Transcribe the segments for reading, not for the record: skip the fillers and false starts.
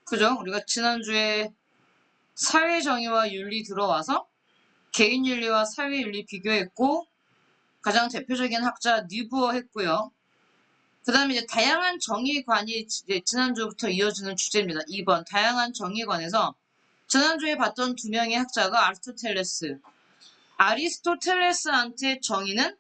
그죠? 우리가 지난주에 사회정의와 윤리 들어와서 개인윤리와 사회윤리 비교했고, 가장 대표적인 학자 뉴부어 했고요. 그 다음에 이제 다양한 정의관이 이제 지난주부터 이어지는 주제입니다. 2번 다양한 정의관에서 지난주에 봤던 두 명의 학자가 아리스토텔레스. 아리스토텔레스한테 정의는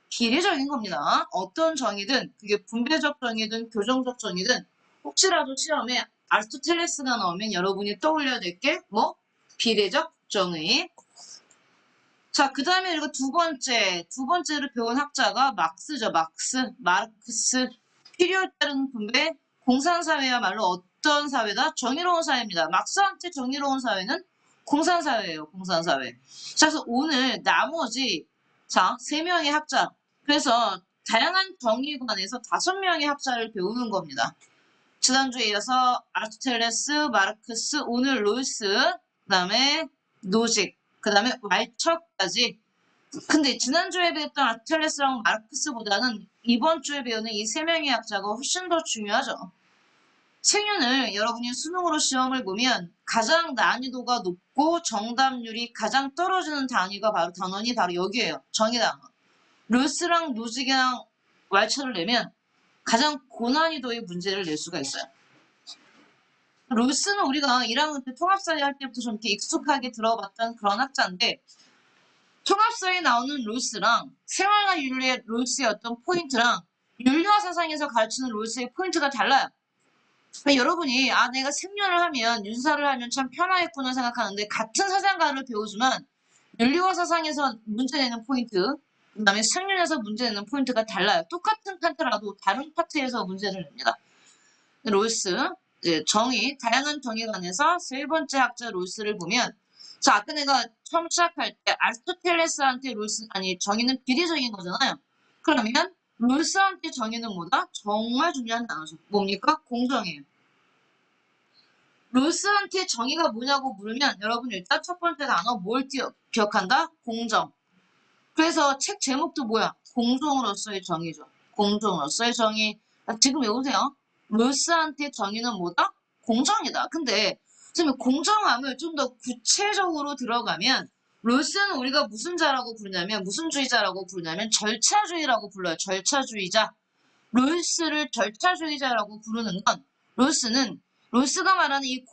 비례적인 겁니다. 어떤 정의든 그게 분배적 정의든 교정적 정의든 혹시라도 시험에 아리스토텔레스가 나오면 여러분이 떠올려야 될 게 뭐? 비례적 정의. 자, 그 다음에 이거 두 번째로 배운 학자가 막스죠. 마르크스. 필요에 따른 분배, 공산사회야말로 어떤 사회다? 정의로운 사회입니다. 막스한테 정의로운 사회는 공산사회예요. 공산사회. 자, 그래서 오늘 나머지 세 명의 학자. 그래서 다양한 정의관에서 5명의 학자를 배우는 겁니다. 지난주에 이어서 아리스토텔레스, 마르크스, 오늘 롤스, 그 다음에 노직, 그 다음에 왈처까지. 근데 지난주에 배웠던 아리스토텔레스랑 마르크스보다는 이번 주에 배우는 이 3명의 학자가 훨씬 더 중요하죠. 생윤을 여러분이 수능으로 시험을 보면 가장 난이도가 높고 정답률이 가장 떨어지는 단원이 바로 여기에요. 정의단원. 롤스랑 노직이랑 왈처를 내면 가장 고난이도의 문제를 낼 수가 있어요. 롤스는 우리가 1학년 때 통합사회 할 때부터 좀 이렇게 익숙하게 들어봤던 그런 학자인데, 통합사회에 나오는 롤스랑 생활과 윤리의 롤스의 어떤 포인트랑 윤리화 사상에서 가르치는 롤스의 포인트가 달라요. 그러니까 여러분이 내가 생년을 하면 윤사를 하면 참 편하겠구나 생각하는데, 같은 사상가를 배우지만 윤리화 사상에서 문제내는 포인트, 그 다음에 생년에서 문제내는 포인트가 달라요. 똑같은 파트라도 다른 파트에서 문제를 냅니다. 롤스, 다양한 정의관에서 3번째 학자 롤스를 보면, 자, 아까 내가 처음 시작할 때 아리스토텔레스한테 정의는 비례적인 거잖아요. 그러면 롤스한테 정의는 뭐다? 정말 중요한 단어죠. 뭡니까? 공정이에요. 롤스한테 정의가 뭐냐고 물으면 여러분 일단 첫 번째 단어 뭘 기억한다? 공정. 그래서 책 제목도 뭐야? 공정으로서의 정의죠. 공정으로서의 정의. 지금 외우세요. 롤스한테 정의는 뭐다? 공정이다. 근데 지금 공정함을 좀 더 구체적으로 들어가면 롤스는 우리가 무슨 주의자라고 부르냐면 절차주의라고 불러요. 절차주의자. 롤스를 절차주의자라고 부르는 건 롤스가 말하는 이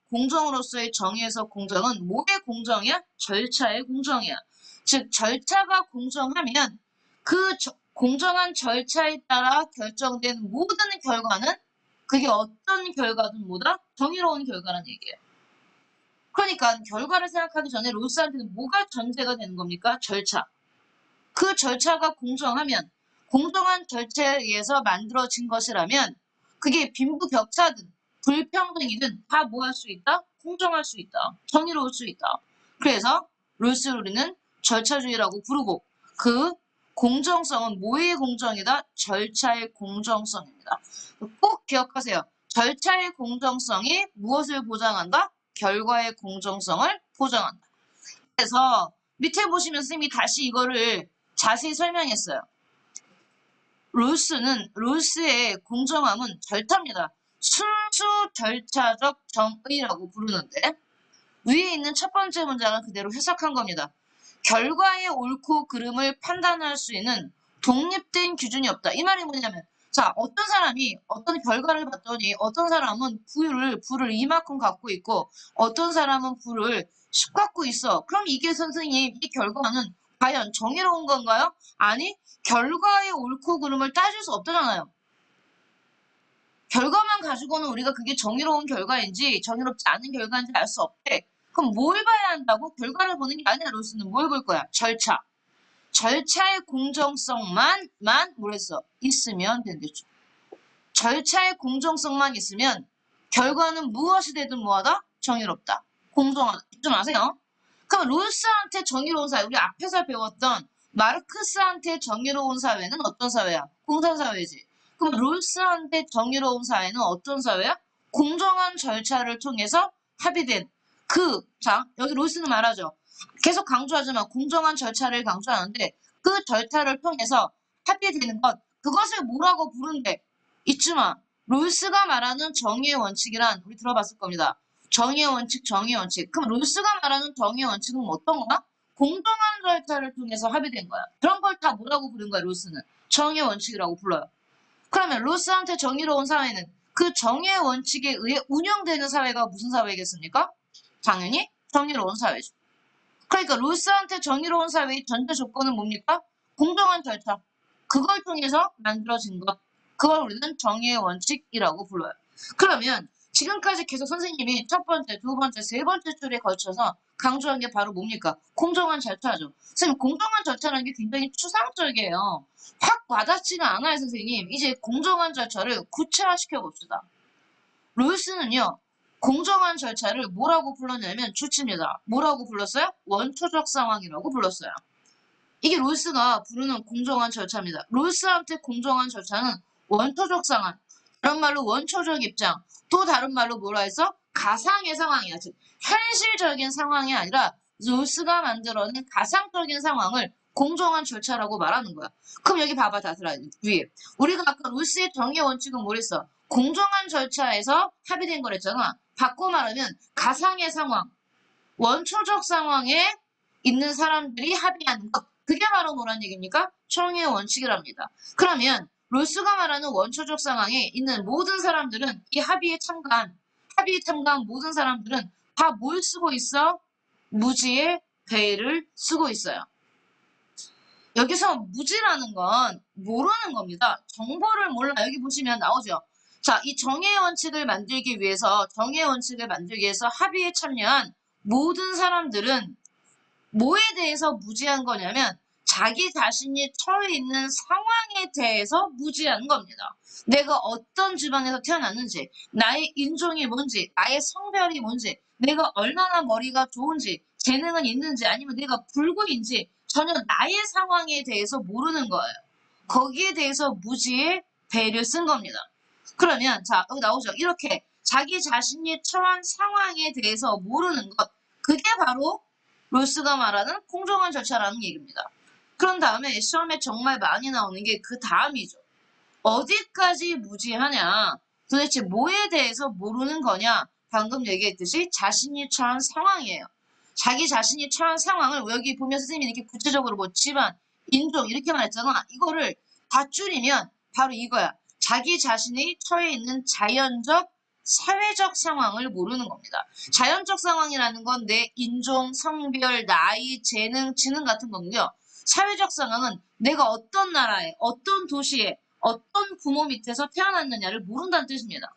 공정으로서의 정의에서 공정은 뭐의 공정이야? 절차의 공정이야. 즉 절차가 공정하면 공정한 절차에 따라 결정된 모든 결과는 그게 어떤 결과든 뭐다? 정의로운 결과라는 얘기예요. 그러니까 결과를 생각하기 전에 롤스한테는 뭐가 전제가 되는 겁니까? 절차. 그 절차가 공정하면 공정한 절차에 의해서 만들어진 것이라면 그게 빈부격차든 불평등이든 다 뭐 할 수 있다? 공정할 수 있다. 정의로울 수 있다. 그래서 롤스를 우리는 절차주의라고 부르고, 그 공정성은 뭐의 공정이다? 절차의 공정성입니다. 꼭 기억하세요. 절차의 공정성이 무엇을 보장한다? 결과의 공정성을 보장한다. 그래서 밑에 보시면 선생님이 다시 이거를 자세히 설명했어요. 롤스의 공정함은 절차입니다. 순수 절차적 정의라고 부르는데, 위에 있는 첫 번째 문장을 그대로 해석한 겁니다. 결과의 옳고 그름을 판단할 수 있는 독립된 기준이 없다. 이 말이 뭐냐면, 자, 어떤 사람이 어떤 결과를 봤더니 어떤 사람은 불을 이만큼 갖고 있고 어떤 사람은 불을 10 갖고 있어. 그럼 이게 선생님, 이 결과는 과연 정의로운 건가요? 아니, 결과의 옳고 그름을 따질 수 없다잖아요. 결과만 가지고는 우리가 그게 정의로운 결과인지 정의롭지 않은 결과인지 알 수 없대. 그럼 뭘 봐야 한다고? 결과를 보는 게 아니라 롤스는 뭘 볼 거야? 절차. 절차의 공정성만 뭐랬어? 있으면 된댔죠. 절차의 공정성만 있으면 결과는 무엇이 되든 뭐하다? 정의롭다. 공정하다. 좀 아세요? 그럼 롤스한테 정의로운 사회, 우리 앞에서 배웠던 마르크스한테 정의로운 사회는 어떤 사회야? 공산사회지. 그럼 롤스한테 정의로운 사회는 어떤 사회야? 공정한 절차를 통해서 합의된 여기 롤스는 말하죠. 계속 강조하지만 공정한 절차를 강조하는데, 그 절차를 통해서 합의되는 것, 그것을 뭐라고 부른대? 잊지 마. 롤스가 말하는 정의의 원칙이란 우리 들어봤을 겁니다. 정의의 원칙, 정의의 원칙. 그럼 롤스가 말하는 정의의 원칙은 어떤 거야? 공정한 절차를 통해서 합의된 거야. 그런 걸 다 뭐라고 부른 거야, 롤스는? 정의의 원칙이라고 불러요. 그러면 롤스한테 정의로운 사회는 그 정의의 원칙에 의해 운영되는 사회가 무슨 사회겠습니까? 당연히 정의로운 사회죠. 그러니까 롤스한테 정의로운 사회의 전제 조건은 뭡니까? 공정한 절차. 그걸 통해서 만들어진 것. 그걸 우리는 정의의 원칙이라고 불러요. 그러면 지금까지 계속 선생님이 첫 번째, 두 번째, 세 번째 줄에 걸쳐서 강조한 게 바로 뭡니까? 공정한 절차죠. 선생님, 공정한 절차라는 게 굉장히 추상적이에요. 확 와닿지가 않아요, 선생님. 이제 공정한 절차를 구체화시켜 봅시다. 롤스는요, 공정한 절차를 뭐라고 불렀냐면 주치입니다. 뭐라고 불렀어요? 원초적 상황이라고 불렀어요. 이게 롤스가 부르는 공정한 절차입니다. 롤스한테 공정한 절차는 원초적 상황, 다른 말로 원초적 입장, 또 다른 말로 뭐라 해서 가상의 상황이야. 즉 현실적인 상황이 아니라 롤스가 만들어낸 가상적인 상황을 공정한 절차라고 말하는 거야. 그럼 여기 봐봐, 다들아 위에. 우리가 아까 롤스의 정의 원칙은 뭐랬어? 공정한 절차에서 합의된 거랬잖아. 바꿔 말하면 가상의 상황, 원초적 상황에 있는 사람들이 합의하는 것. 그게 바로 뭐란 얘기입니까? 정의의 원칙이랍니다. 그러면 롤스가 말하는 원초적 상황에 있는 모든 사람들은 이 합의에 참가한 모든 사람들은 다 뭘 쓰고 있어? 무지의 배를 쓰고 있어요. 여기서 무지라는 건 모르는 겁니다. 정보를 몰라. 여기 보시면 나오죠. 자, 이 정의의 원칙을 만들기 위해서 합의에 참여한 모든 사람들은 뭐에 대해서 무지한 거냐면 자기 자신이 처해 있는 상황에 대해서 무지한 겁니다. 내가 어떤 집안에서 태어났는지, 나의 인종이 뭔지, 나의 성별이 뭔지, 내가 얼마나 머리가 좋은지, 재능은 있는지, 아니면 내가 불구인지 전혀 나의 상황에 대해서 모르는 거예요. 거기에 대해서 무지의 배를 쓴 겁니다. 그러면 자, 여기 나오죠. 이렇게 자기 자신이 처한 상황에 대해서 모르는 것, 그게 바로 롤스가 말하는 공정한 절차라는 얘기입니다. 그런 다음에 시험에 정말 많이 나오는 게 그 다음이죠. 어디까지 무지하냐? 도대체 뭐에 대해서 모르는 거냐? 방금 얘기했듯이 자신이 처한 상황이에요. 자기 자신이 처한 상황을 여기 보면 선생님이 이렇게 구체적으로 뭐 집안, 인종 이렇게 말했잖아. 이거를 다 줄이면 바로 이거야. 자기 자신이 처해 있는 자연적, 사회적 상황을 모르는 겁니다. 자연적 상황이라는 건 내 인종, 성별, 나이, 재능, 지능 같은 거고요. 사회적 상황은 내가 어떤 나라에, 어떤 도시에, 어떤 부모 밑에서 태어났느냐를 모른다는 뜻입니다.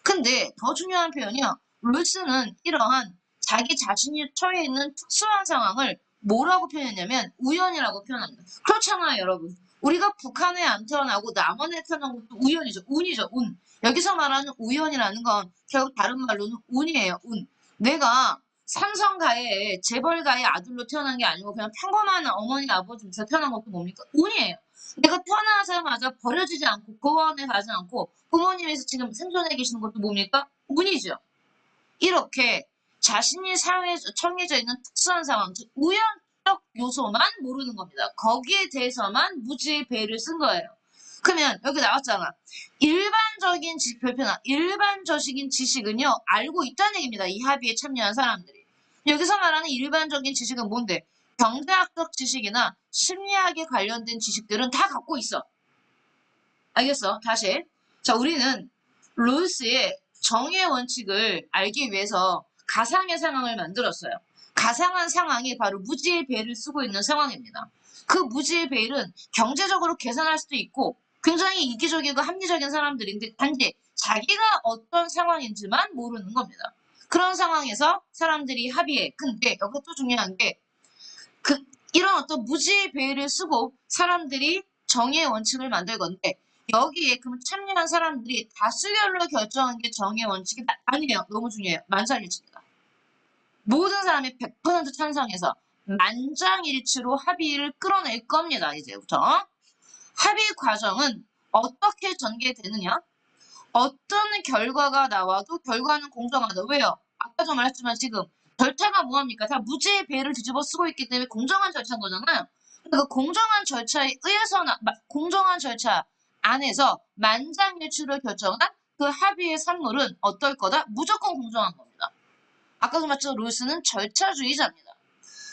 근데 더 중요한 표현이요. 롤스는 이러한 자기 자신이 처해 있는 특수한 상황을 뭐라고 표현했냐면 우연이라고 표현합니다. 그렇잖아요, 여러분. 우리가 북한에 안 태어나고 남한에 태어난 것도 우연이죠. 운이죠, 운. 여기서 말하는 우연이라는 건 결국 다른 말로는 운이에요, 운. 내가 삼성가의 재벌가의 아들로 태어난 게 아니고 그냥 평범한 어머니 아버지 밑에서 태어난 것도 뭡니까? 운이에요. 내가 태어나자마자 버려지지 않고 고아원에 가지 않고 부모님에서 지금 생존해 계시는 것도 뭡니까? 운이죠. 이렇게 자신이 사회에 처해져 있는 특수한 상황, 즉 우연적 요소만 모르는 겁니다. 거기에 대해서만 무지의 배를 쓴 거예요. 그러면 여기 나왔잖아. 일반적인 별표나 일반적인 지식은요, 알고 있다는 얘기입니다. 이 합의에 참여한 사람들이. 여기서 말하는 일반적인 지식은 뭔데? 경제학적 지식이나 심리학에 관련된 지식들은 다 갖고 있어. 알겠어? 다시. 자, 우리는 롤스의 정의의 원칙을 알기 위해서 가상의 상황을 만들었어요. 가상한 상황이 바로 무지의 배를 쓰고 있는 상황입니다. 그 무지의 배를 경제적으로 계산할 수도 있고 굉장히 이기적이고 합리적인 사람들인데 단지 자기가 어떤 상황인지만 모르는 겁니다. 그런 상황에서 사람들이 합의해. 근데 이것도 중요한 게 이런 어떤 무지의 배를 쓰고 사람들이 정의의 원칙을 만들 건데 여기에 그럼 참여한 사람들이 다수결로 결정한 게 정의의 원칙이 아니에요. 너무 중요해요. 만장일치입니다. 모든 사람이 100% 찬성해서 만장일치로 합의를 끌어낼 겁니다. 이제부터. 합의 과정은 어떻게 전개되느냐? 어떤 결과가 나와도 결과는 공정하다. 왜요? 아까도 말했지만 지금 절차가 뭐합니까? 다 무죄의 배를 뒤집어 쓰고 있기 때문에 공정한 절차인 거잖아요. 그 공정한 절차에 의해서 공정한 절차 안에서 만장일치로 결정한 그 합의의 산물은 어떨 거다? 무조건 공정한 겁니다. 아까도 말했죠. 룰스는 절차주의자입니다.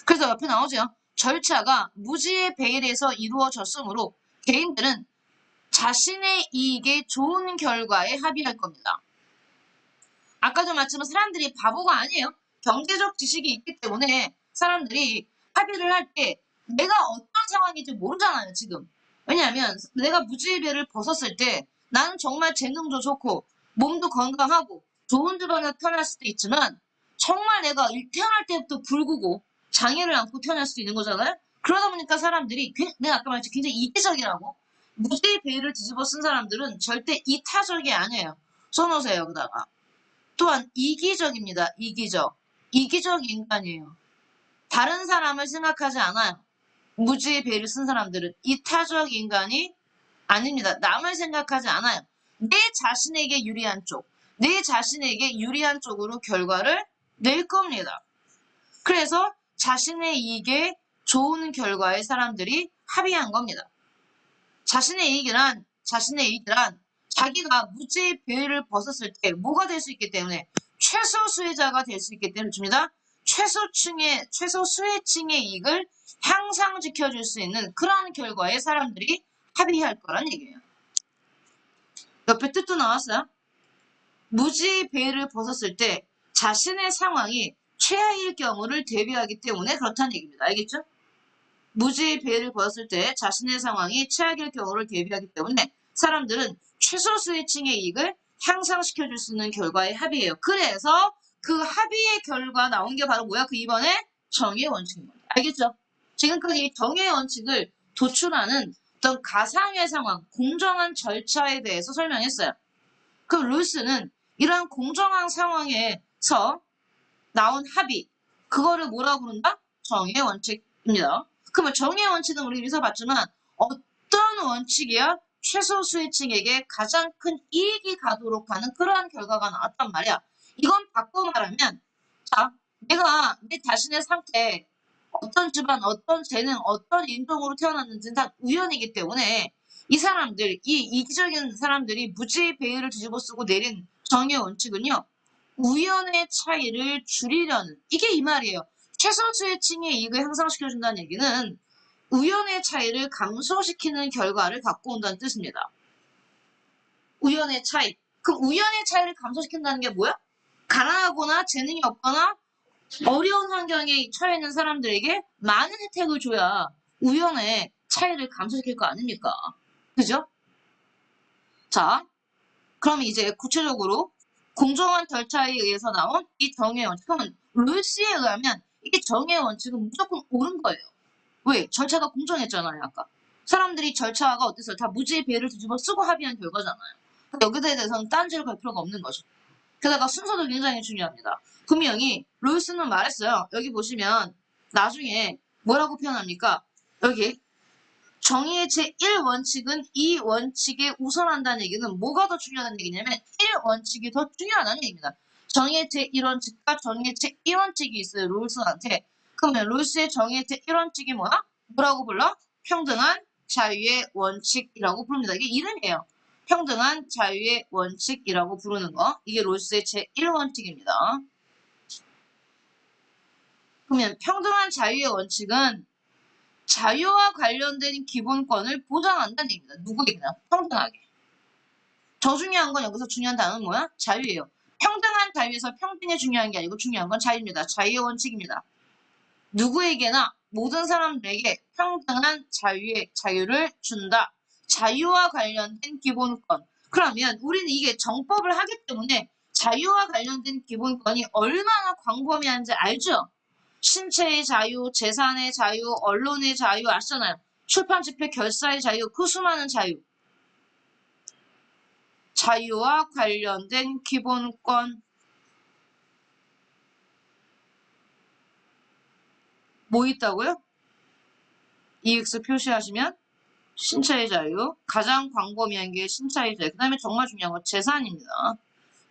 그래서 옆에 나오죠. 절차가 무지의 베일에서 이루어졌으므로 개인들은 자신의 이익에 좋은 결과에 합의할 겁니다. 아까도 말했지만 사람들이 바보가 아니에요. 경제적 지식이 있기 때문에 사람들이 합의를 할 때 내가 어떤 상황인지 모르잖아요, 지금. 왜냐하면 내가 무지의 배를 벗었을 때 나는 정말 재능도 좋고 몸도 건강하고 좋은 집안에 태어날 수도 있지만 정말 내가 태어날 때부터 굴구고 장애를 안고 태어날 수도 있는 거잖아요. 그러다 보니까 사람들이 내가 아까 말했지 굉장히 이기적이라고. 무지의 배를 뒤집어 쓴 사람들은 절대 이타적이 아니에요. 써놓으세요, 여기다가. 또한 이기적입니다. 이기적. 이기적 인간이에요. 다른 사람을 생각하지 않아요. 무지의 배를 쓴 사람들은 이타적 인간이 아닙니다. 남을 생각하지 않아요. 내 자신에게 유리한 쪽, 내 자신에게 유리한 쪽으로 결과를 낼 겁니다. 그래서 자신의 이익에 좋은 결과에 사람들이 합의한 겁니다. 자신의 이익이란 자기가 무지의 배를 벗었을 때 뭐가 될 수 있기 때문에 최소 수혜자가 될 수 있기 때문입니다. 최소 수혜층의 이익을 향상시켜줄 수 있는 그런 결과에 사람들이 합의할 거란 얘기예요. 옆에 뜻도 나왔어요. 무지의 배를 벗었을 때 자신의 상황이 최하일 경우를 대비하기 때문에 그렇다는 얘기입니다. 알겠죠? 무지의 배를 벗었을 때 자신의 상황이 최악일 경우를 대비하기 때문에 사람들은 최소 수혜층의 이익을 향상시켜줄 수 있는 결과에 합의해요. 그래서 그 합의의 결과 나온 게 바로 뭐야? 그 2번에 정의의 원칙인 거예요. 알겠죠? 지금까지 정의의 원칙을 도출하는 어떤 가상의 상황, 공정한 절차에 대해서 설명했어요. 그럼 룰스는 이러한 공정한 상황에서 나온 합의, 그거를 뭐라고 부른다? 정의의 원칙입니다. 그러면 정의의 원칙은 우리 여기서 봤지만 어떤 원칙이야? 최소 수혜층에게 가장 큰 이익이 가도록 하는 그러한 결과가 나왔단 말이야. 이건 바꿔 말하면 자, 내가 내 자신의 상태, 어떤 집안, 어떤 재능, 어떤 인종으로 태어났는지는 다 우연이기 때문에 이 사람들, 이 이기적인 사람들이 무지의 배를 뒤집어 쓰고 내린 정의의 원칙은요. 우연의 차이를 줄이려는 이게 이 말이에요. 최소수혜층의 이익을 향상시켜준다는 얘기는 우연의 차이를 감소시키는 결과를 갖고 온다는 뜻입니다. 우연의 차이. 그럼 우연의 차이를 감소시킨다는 게 뭐야? 가난하거나 재능이 없거나 어려운 환경에 처해 있는 사람들에게 많은 혜택을 줘야 우연의 차이를 감소시킬 거 아닙니까? 그죠? 자, 그럼 이제 구체적으로 공정한 절차에 의해서 나온 이 정의 원칙은 룰스에 의하면 이게 정의 원칙은 무조건 옳은 거예요. 왜? 절차가 공정했잖아요, 아까. 사람들이 절차가 어땠어요? 다 무지의 배를 뒤집어 쓰고 합의한 결과잖아요. 여기에 대해서는 딴지를 걸 필요가 없는 거죠. 게다가 순서도 굉장히 중요합니다. 분명히 룰스는 말했어요. 여기 보시면 나중에 뭐라고 표현합니까? 여기 정의의 제1원칙은 이 원칙에 우선한다는 얘기는 뭐가 더 중요하다는 얘기냐면 1원칙이 더 중요하다는 얘기입니다. 정의의 제1원칙과 정의의 제1원칙이 있어요. 롤스한테. 그러면 롤스의 정의의 제1원칙이 뭐야? 뭐라고 불러? 평등한 자유의 원칙이라고 부릅니다. 이게 이름이에요. 평등한 자유의 원칙이라고 부르는 거. 이게 롤스의 제1원칙입니다. 그러면 평등한 자유의 원칙은 자유와 관련된 기본권을 보장한다는 얘기입니다. 누구에게나 평등하게. 더 중요한 건 여기서 중요한 단어는 뭐야? 자유예요. 평등한 자유에서 평등이 중요한 게 아니고 중요한 건 자유입니다. 자유의 원칙입니다. 누구에게나 모든 사람들에게 평등한 자유를 준다. 자유와 관련된 기본권. 그러면 우리는 이게 정법을 하기 때문에 자유와 관련된 기본권이 얼마나 광범위한지 알죠? 신체의 자유, 재산의 자유, 언론의 자유 아시잖아요. 출판, 집회, 결사의 자유, 그 수많은 자유. 자유와 관련된 기본권. 뭐 있다고요? EX 표시하시면 신체의 자유, 가장 광범위한 게 신체의 자유. 그 다음에 정말 중요한 건 재산입니다.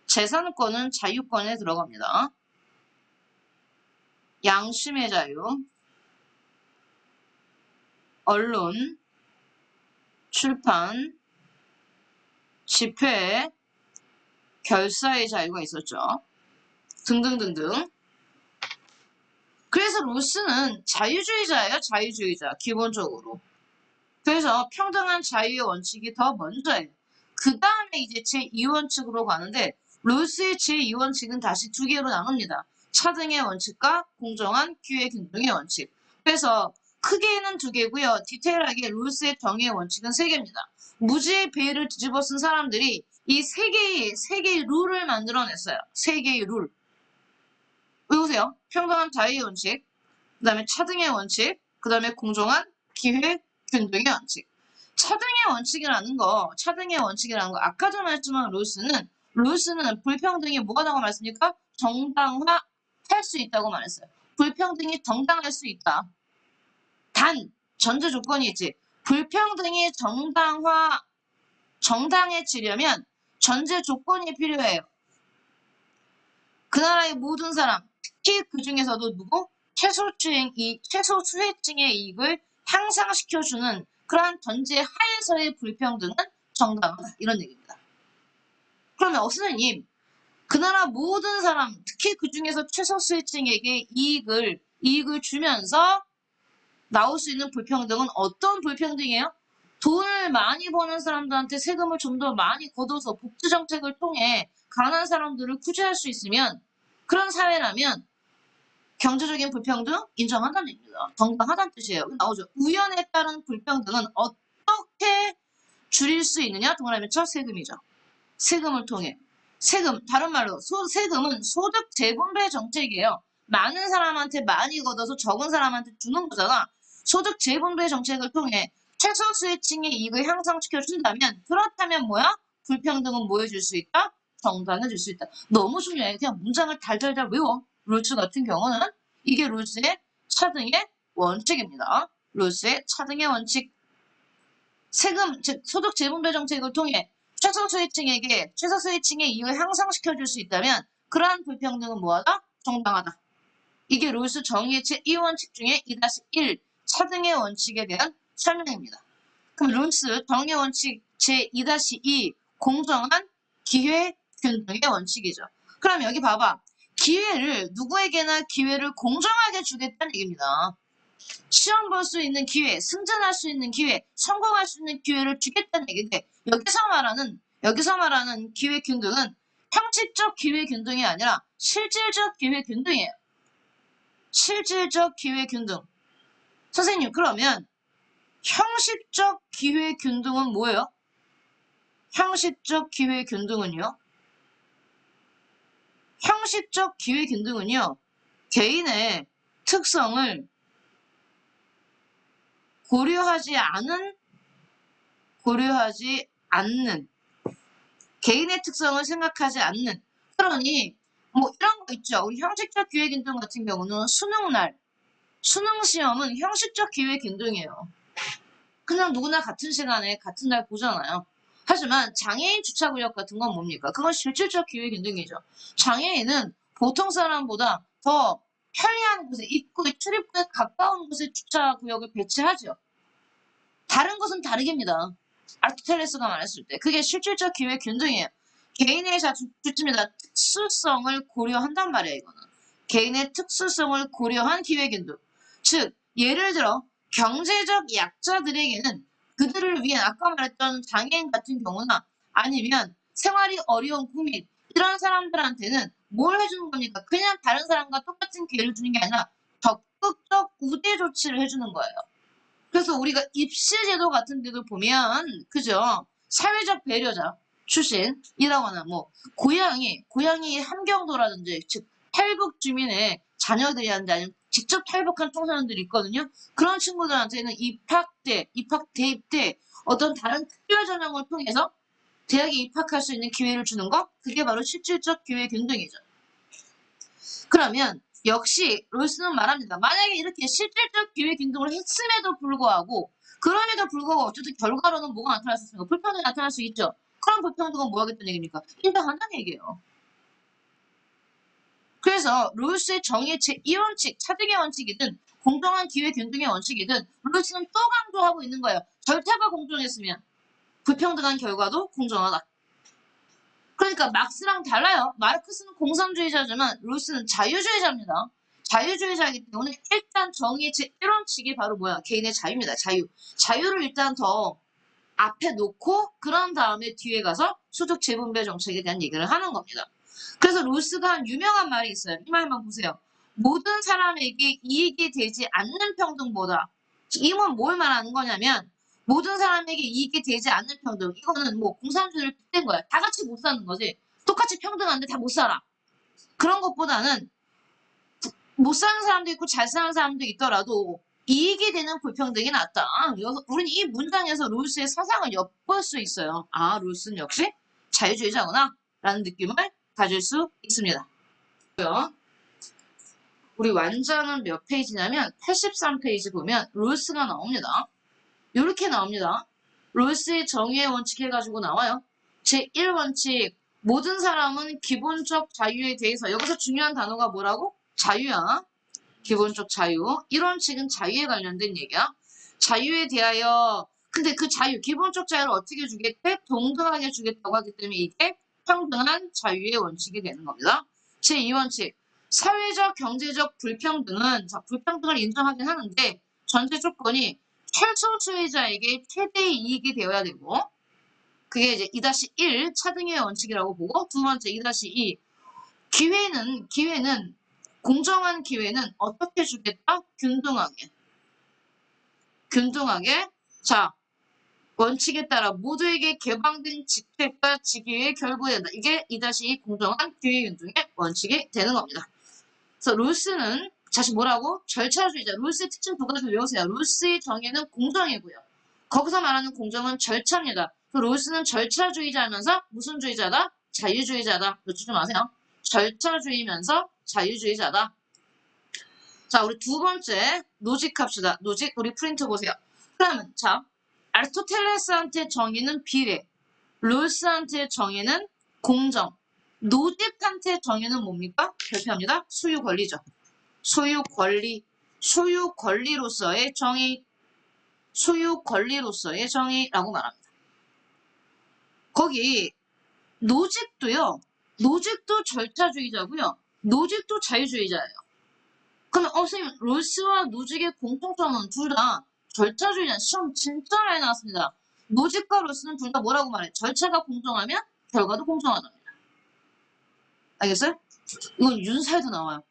재산권은 자유권에 들어갑니다. 양심의 자유, 언론, 출판, 집회, 결사의 자유가 있었죠. 등등등등. 그래서 루스는 자유주의자예요. 자유주의자. 기본적으로. 그래서 평등한 자유의 원칙이 더 먼저예요. 그 다음에 이제 제2원칙으로 가는데 루스의 제2원칙은 다시 두 개로 나눕니다. 차등의 원칙과 공정한 기회균등의 원칙. 그래서 크게는 두 개고요. 디테일하게 루스의 정의의 원칙은 세 개입니다. 무지의 베일을 뒤집어 쓴 사람들이 이 세 개의 룰을 만들어냈어요. 세 개의 룰. 외우세요. 평등한 자유의 원칙, 그 다음에 차등의 원칙, 그 다음에 공정한 기회균등의 원칙. 차등의 원칙이라는 거, 아까도 말했지만 루스는 불평등이 뭐하다고 말했습니까? 정당화할 수 있다고 말했어요. 불평등이 정당할 수 있다. 단, 전제 조건이 있지. 불평등이 정당해지려면 전제 조건이 필요해요. 그 나라의 모든 사람, 특히 그 중에서도 누구? 최소수혜층의 이익을 향상시켜주는 그러한 전제 하에서의 불평등은 정당하다. 이런 얘기입니다. 그러면 선생님, 그 나라 모든 사람, 특히 그 중에서 최소수혜층에게 이익을 주면서 나올 수 있는 불평등은 어떤 불평등이에요? 돈을 많이 버는 사람들한테 세금을 좀 더 많이 걷어서 복지정책을 통해 가난한 사람들을 구제할 수 있으면 그런 사회라면 경제적인 불평등 인정한다는 얘기입니다. 정당하다는 뜻이에요. 나오죠. 우연에 따른 불평등은 어떻게 줄일 수 있느냐? 동그라미 쳐 세금이죠. 세금을 통해. 다른 말로 세금은 소득 재분배 정책이에요. 많은 사람한테 많이 걷어서 적은 사람한테 주는 거잖아. 소득 재분배 정책을 통해 최소수혜층의 이익을 향상시켜준다면 그렇다면 뭐야? 불평등은 뭐 해줄 수 있다? 정당해질 수 있다. 너무 중요해. 그냥 문장을 달달달 외워. 루스 같은 경우는 이게 루스의 차등의 원칙입니다. 루스의 차등의 원칙. 세금, 즉 소득 재분배 정책을 통해 최소수혜층의 이익을 향상시켜줄 수 있다면 그러한 불평등은 뭐하다? 정당하다. 이게 루스 정의의 제2원칙 중에 2-1 차등의 원칙에 대한 설명입니다. 그럼 루스 정의 원칙 제2-2 공정한 기회균등의 원칙이죠. 그럼 여기 봐봐. 누구에게나 기회를 공정하게 주겠다는 얘기입니다. 시험 볼 수 있는 기회, 승진할 수 있는 기회, 성공할 수 있는 기회를 주겠다는 얘기인데 여기서 말하는 기회균등은 형식적 기회균등이 아니라 실질적 기회균등이에요. 실질적 기회균등. 선생님, 그러면 형식적 기회균등은 뭐예요? 형식적 기회균등은요? 개인의 특성을 고려하지 않는 개인의 특성을 생각하지 않는 그러니 뭐 이런 거 있죠. 우리 형식적 기회균등 같은 경우는 수능 시험은 형식적 기회균등이에요. 그냥 누구나 같은 시간에 같은 날 보잖아요. 하지만 장애인 주차구역 같은 건 뭡니까? 그건 실질적 기회균등이죠. 장애인은 보통 사람보다 더 편리한 곳에 출입구에 가까운 곳에 주차구역을 배치하죠. 다른 것은 다르겠습니다. 아리스토텔레스가 말했을 때 그게 실질적 기회균등이에요. 개인의 특수성을 고려한단 말이에요. 이거는 개인의 특수성을 고려한 기회균등. 즉 예를 들어 경제적 약자들에게는 그들을 위한 아까 말했던 장애인 같은 경우나 아니면 생활이 어려운 국민 이런 사람들한테는 뭘 해주는 겁니까? 그냥 다른 사람과 똑같은 기회를 주는 게 아니라 적극적 우대 조치를 해주는 거예요. 그래서 우리가 입시제도 같은 데도 보면 그죠? 사회적 배려자 출신이라거나 뭐 고향이 함경도라든지 즉 탈북 주민의 자녀들이란지 아니면 직접 탈북한 청소년들이 있거든요. 그런 친구들한테는 대입 때 어떤 다른 특별 전형을 통해서 대학에 입학할 수 있는 기회를 주는 거 그게 바로 실질적 기회균등이죠. 그러면 역시 롤스는 말합니다. 만약에 이렇게 실질적 기회균등을 했음에도 불구하고 어쨌든 결과로는 뭐가 나타날 수 있습니까? 불평등이 나타날 수 있죠. 그럼 불평등은 뭐 하겠다는 얘기입니까? 인정한다는 얘기예요. 그래서 롤스의 정의의 제2원칙, 차등의 원칙이든 공정한 기회균등의 원칙이든 롤스는 또 강조하고 있는 거예요. 절차가 공정했으면 불평등한 결과도 공정하다. 그러니까 막스랑 달라요. 마르크스는 공산주의자지만 루스는 자유주의자입니다. 자유주의자이기 때문에 일단 정의 제1원칙이 바로 뭐야? 개인의 자유입니다. 자유. 자유를 일단 더 앞에 놓고 그런 다음에 뒤에 가서 소득 재분배 정책에 대한 얘기를 하는 겁니다. 그래서 루스가 한 유명한 말이 있어요. 이 말만 보세요. 모든 사람에게 이익이 되지 않는 평등보다 이건 뭘 말하는 거냐면 모든 사람에게 이익이 되지 않는 평등. 이거는 뭐 공산주의를 빗댄 거야. 다 같이 못 사는 거지. 똑같이 평등한데 다 못 살아. 그런 것보다는 못 사는 사람도 있고 잘 사는 사람도 있더라도 이익이 되는 불평등이 낫다. 우리는 이 문장에서 룰스의 사상을 엿볼 수 있어요. 아, 룰스는 역시 자유주의자구나 라는 느낌을 가질 수 있습니다. 우리 완전은 몇 페이지냐면 83페이지 보면 룰스가 나옵니다. 이렇게 나옵니다. 롤스의 정의의 원칙 해가지고 나와요. 제1원칙, 모든 사람은 기본적 자유에 대해서, 여기서 중요한 단어가 뭐라고? 자유야. 기본적 자유. 1원칙은 자유에 관련된 얘기야. 자유에 대하여, 근데 그 자유, 기본적 자유를 어떻게 주겠대? 동등하게 주겠다고 하기 때문에 이게 평등한 자유의 원칙이 되는 겁니다. 제2원칙, 사회적, 경제적 불평등은, 자, 불평등을 인정하긴 하는데, 전제 조건이 최소수혜자에게 최대의 이익이 되어야 되고, 그게 이제 2-1 차등의 원칙이라고 보고, 두 번째 2-2 기회는 공정한 기회는 어떻게 주겠다? 균등하게. 자, 원칙에 따라 모두에게 개방된 직책과 직위에 결부된다. 이게 2-2 공정한 기회 균등의 원칙이 되는 겁니다. 그래서 룰스는 다시 뭐라고? 절차주의자. 룰스의 특징 두 가지 외우세요. 룰스의 정의는 공정이고요. 거기서 말하는 공정은 절차입니다. 그 룰스는 절차주의자면서 무슨 주의자다? 자유주의자다. 놓치지 마세요. 절차주의면서 자유주의자다. 자, 우리 두 번째 노직 합시다. 노직 우리 프린트 보세요. 그러면 자, 아리스토텔레스한테 정의는 비례, 룰스한테 정의는 공정, 노직한테 정의는 뭡니까? 발표합니다. 소유 권리죠. 소유 권리로서의 정의, 소유 권리로서의 정의라고 말합니다. 거기 노직도요. 노직도 절차주의자고요. 노직도 자유주의자예요. 그러면 선생님 롤스와 노직의 공통점은 둘 다 절차주의자. 시험 진짜 많이 나왔습니다. 노직과 롤스는 둘 다 뭐라고 말해? 절차가 공정하면 결과도 공정하답니다. 알겠어요? 이건 윤사에도 나와요.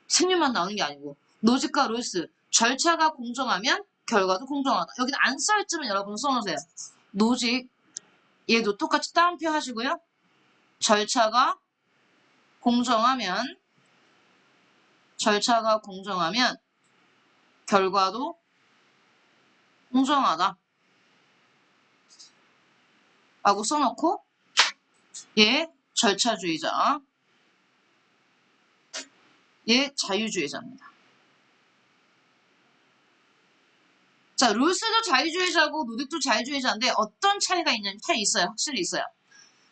생률만 나오는 게 아니고 노직과 롤스 절차가 공정하면 결과도 공정하다. 여기는 안 써있지만 여러분 써놓으세요. 노직 얘도 똑같이 따옴표 하시고요. 절차가 공정하면 결과도 공정하다 라고 써놓고 얘 절차주의자, 얘 자유주의자입니다. 자, 룰스도 자유주의자고 노직도 자유주의자인데 어떤 차이가 있냐면 차이 있어요. 확실히 있어요.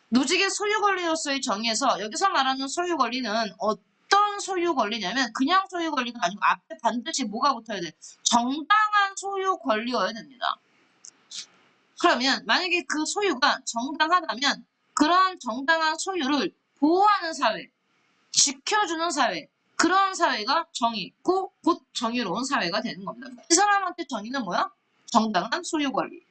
노직의 소유 권리로서의 정의에서 여기서 말하는 소유 권리는 어떤 소유 권리냐면 그냥 소유 권리가 아니고 앞에 반드시 뭐가 붙어야 돼? 정당한 소유 권리여야 됩니다. 그러면 만약에 그 소유가 정당하다면 그러한 정당한 소유를 보호하는 사회, 지켜주는 사회, 그런 사회가 정의 있고 곧 정의로운 사회가 되는 겁니다. 이 사람한테 정의는 뭐야? 정당한 소유 권리.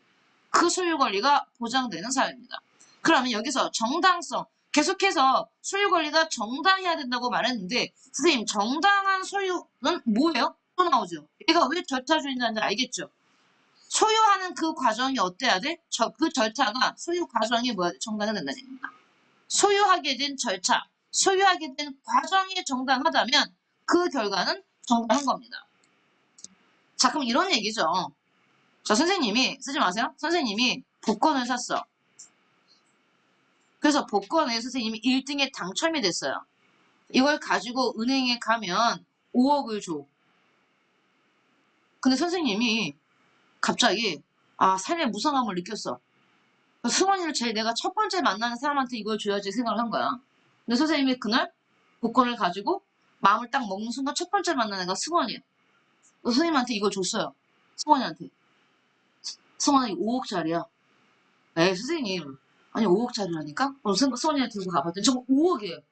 그 소유 권리가 보장되는 사회입니다. 그러면 여기서 정당성, 계속해서 소유 권리가 정당해야 된다고 말했는데 선생님 정당한 소유는 뭐예요? 또 나오죠. 얘가 왜 절차주의인지 알겠죠? 소유하는 그 과정이 어때야 돼? 그 절차가 소유 과정이 뭐야? 정당해야 된다는 얘기입니다. 소유하게 된 절차, 소유하게 된 과정이 정당하다면 그 결과는 정당한 겁니다. 자, 그럼 이런 얘기죠. 자, 선생님이 쓰지 마세요. 선생님이 복권을 샀어. 그래서 복권에 선생님이 1등에 당첨이 됐어요. 이걸 가지고 은행에 가면 5억을 줘. 근데 선생님이 갑자기 삶의 무상함을 느꼈어. 승원이를 제일 내가 첫 번째 만나는 사람한테 이걸 줘야지 생각을 한 거야. 근데 선생님이 그날 복권을 가지고 마음을 딱 먹는 순간 첫 번째 만난 애가 승원이야. 선생님한테 이걸 줬어요. 승원이한테. 승원이 5억짜리야. 에이 선생님 아니 5억짜리라니까? 승원이한테 들고 가봤더니 저거 5억이에요.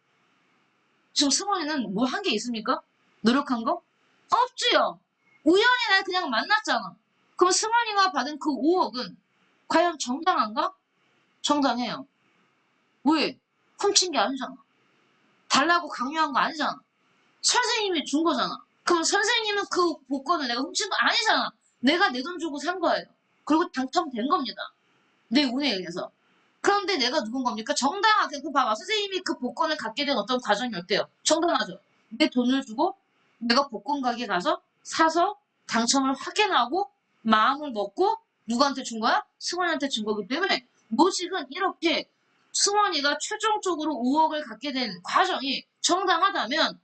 지금 승원이는 뭐 한 게 있습니까? 노력한 거? 없지요. 우연히 날 그냥 만났잖아. 그럼 승원이가 받은 그 5억은 과연 정당한가? 정당해요. 왜? 훔친 게 아니잖아. 달라고 강요한 거 아니잖아. 선생님이 준 거잖아. 그럼 선생님은 그 복권을 내가 훔친 거 아니잖아. 내가 내 돈 주고 산 거예요. 그리고 당첨된 겁니다. 내 운에 의해서. 그런데 내가 누군 겁니까? 정당하게, 그 봐봐. 선생님이 그 복권을 갖게 된 어떤 과정이 어때요? 정당하죠? 내 돈을 주고 내가 복권 가게 가서 사서 당첨을 확인하고 마음을 먹고 누구한테 준 거야? 승원이한테 준 거기 때문에 노직은 이렇게 승원이가 최종적으로 5억을 갖게 된 과정이 정당하다면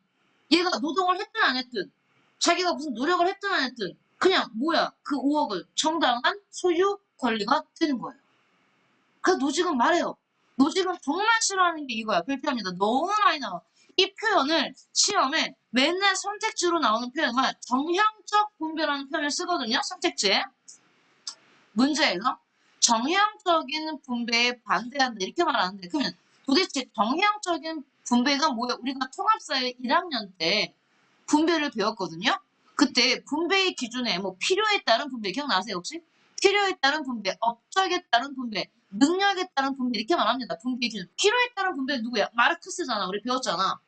얘가 노동을 했든 안 했든 자기가 무슨 노력을 했든 안 했든 그냥 뭐야 그 5억을 정당한 소유 권리가 되는 거예요. 그래서 노직은 말해요. 노직은 정말 싫어하는 게 이거야. 불편합니다. 너무 많이 나와. 이 표현을 시험에 맨날 선택지로 나오는 표현만 정형적 분배라는 표현을 쓰거든요. 선택지에. 문제에서 정형적인 분배에 반대한다 이렇게 말하는데 그러면 도대체 정형적인 분배가 뭐야? 우리가 통합사회 1학년 때 분배를 배웠거든요. 그때 분배의 기준에 뭐 필요에 따른 분배 기억나세요 혹시? 필요에 따른 분배, 업적에 따른 분배, 능력에 따른 분배 이렇게 말합니다. 분배 기준. 필요에 따른 분배 누구야? 마르크스잖아. 우리 배웠잖아.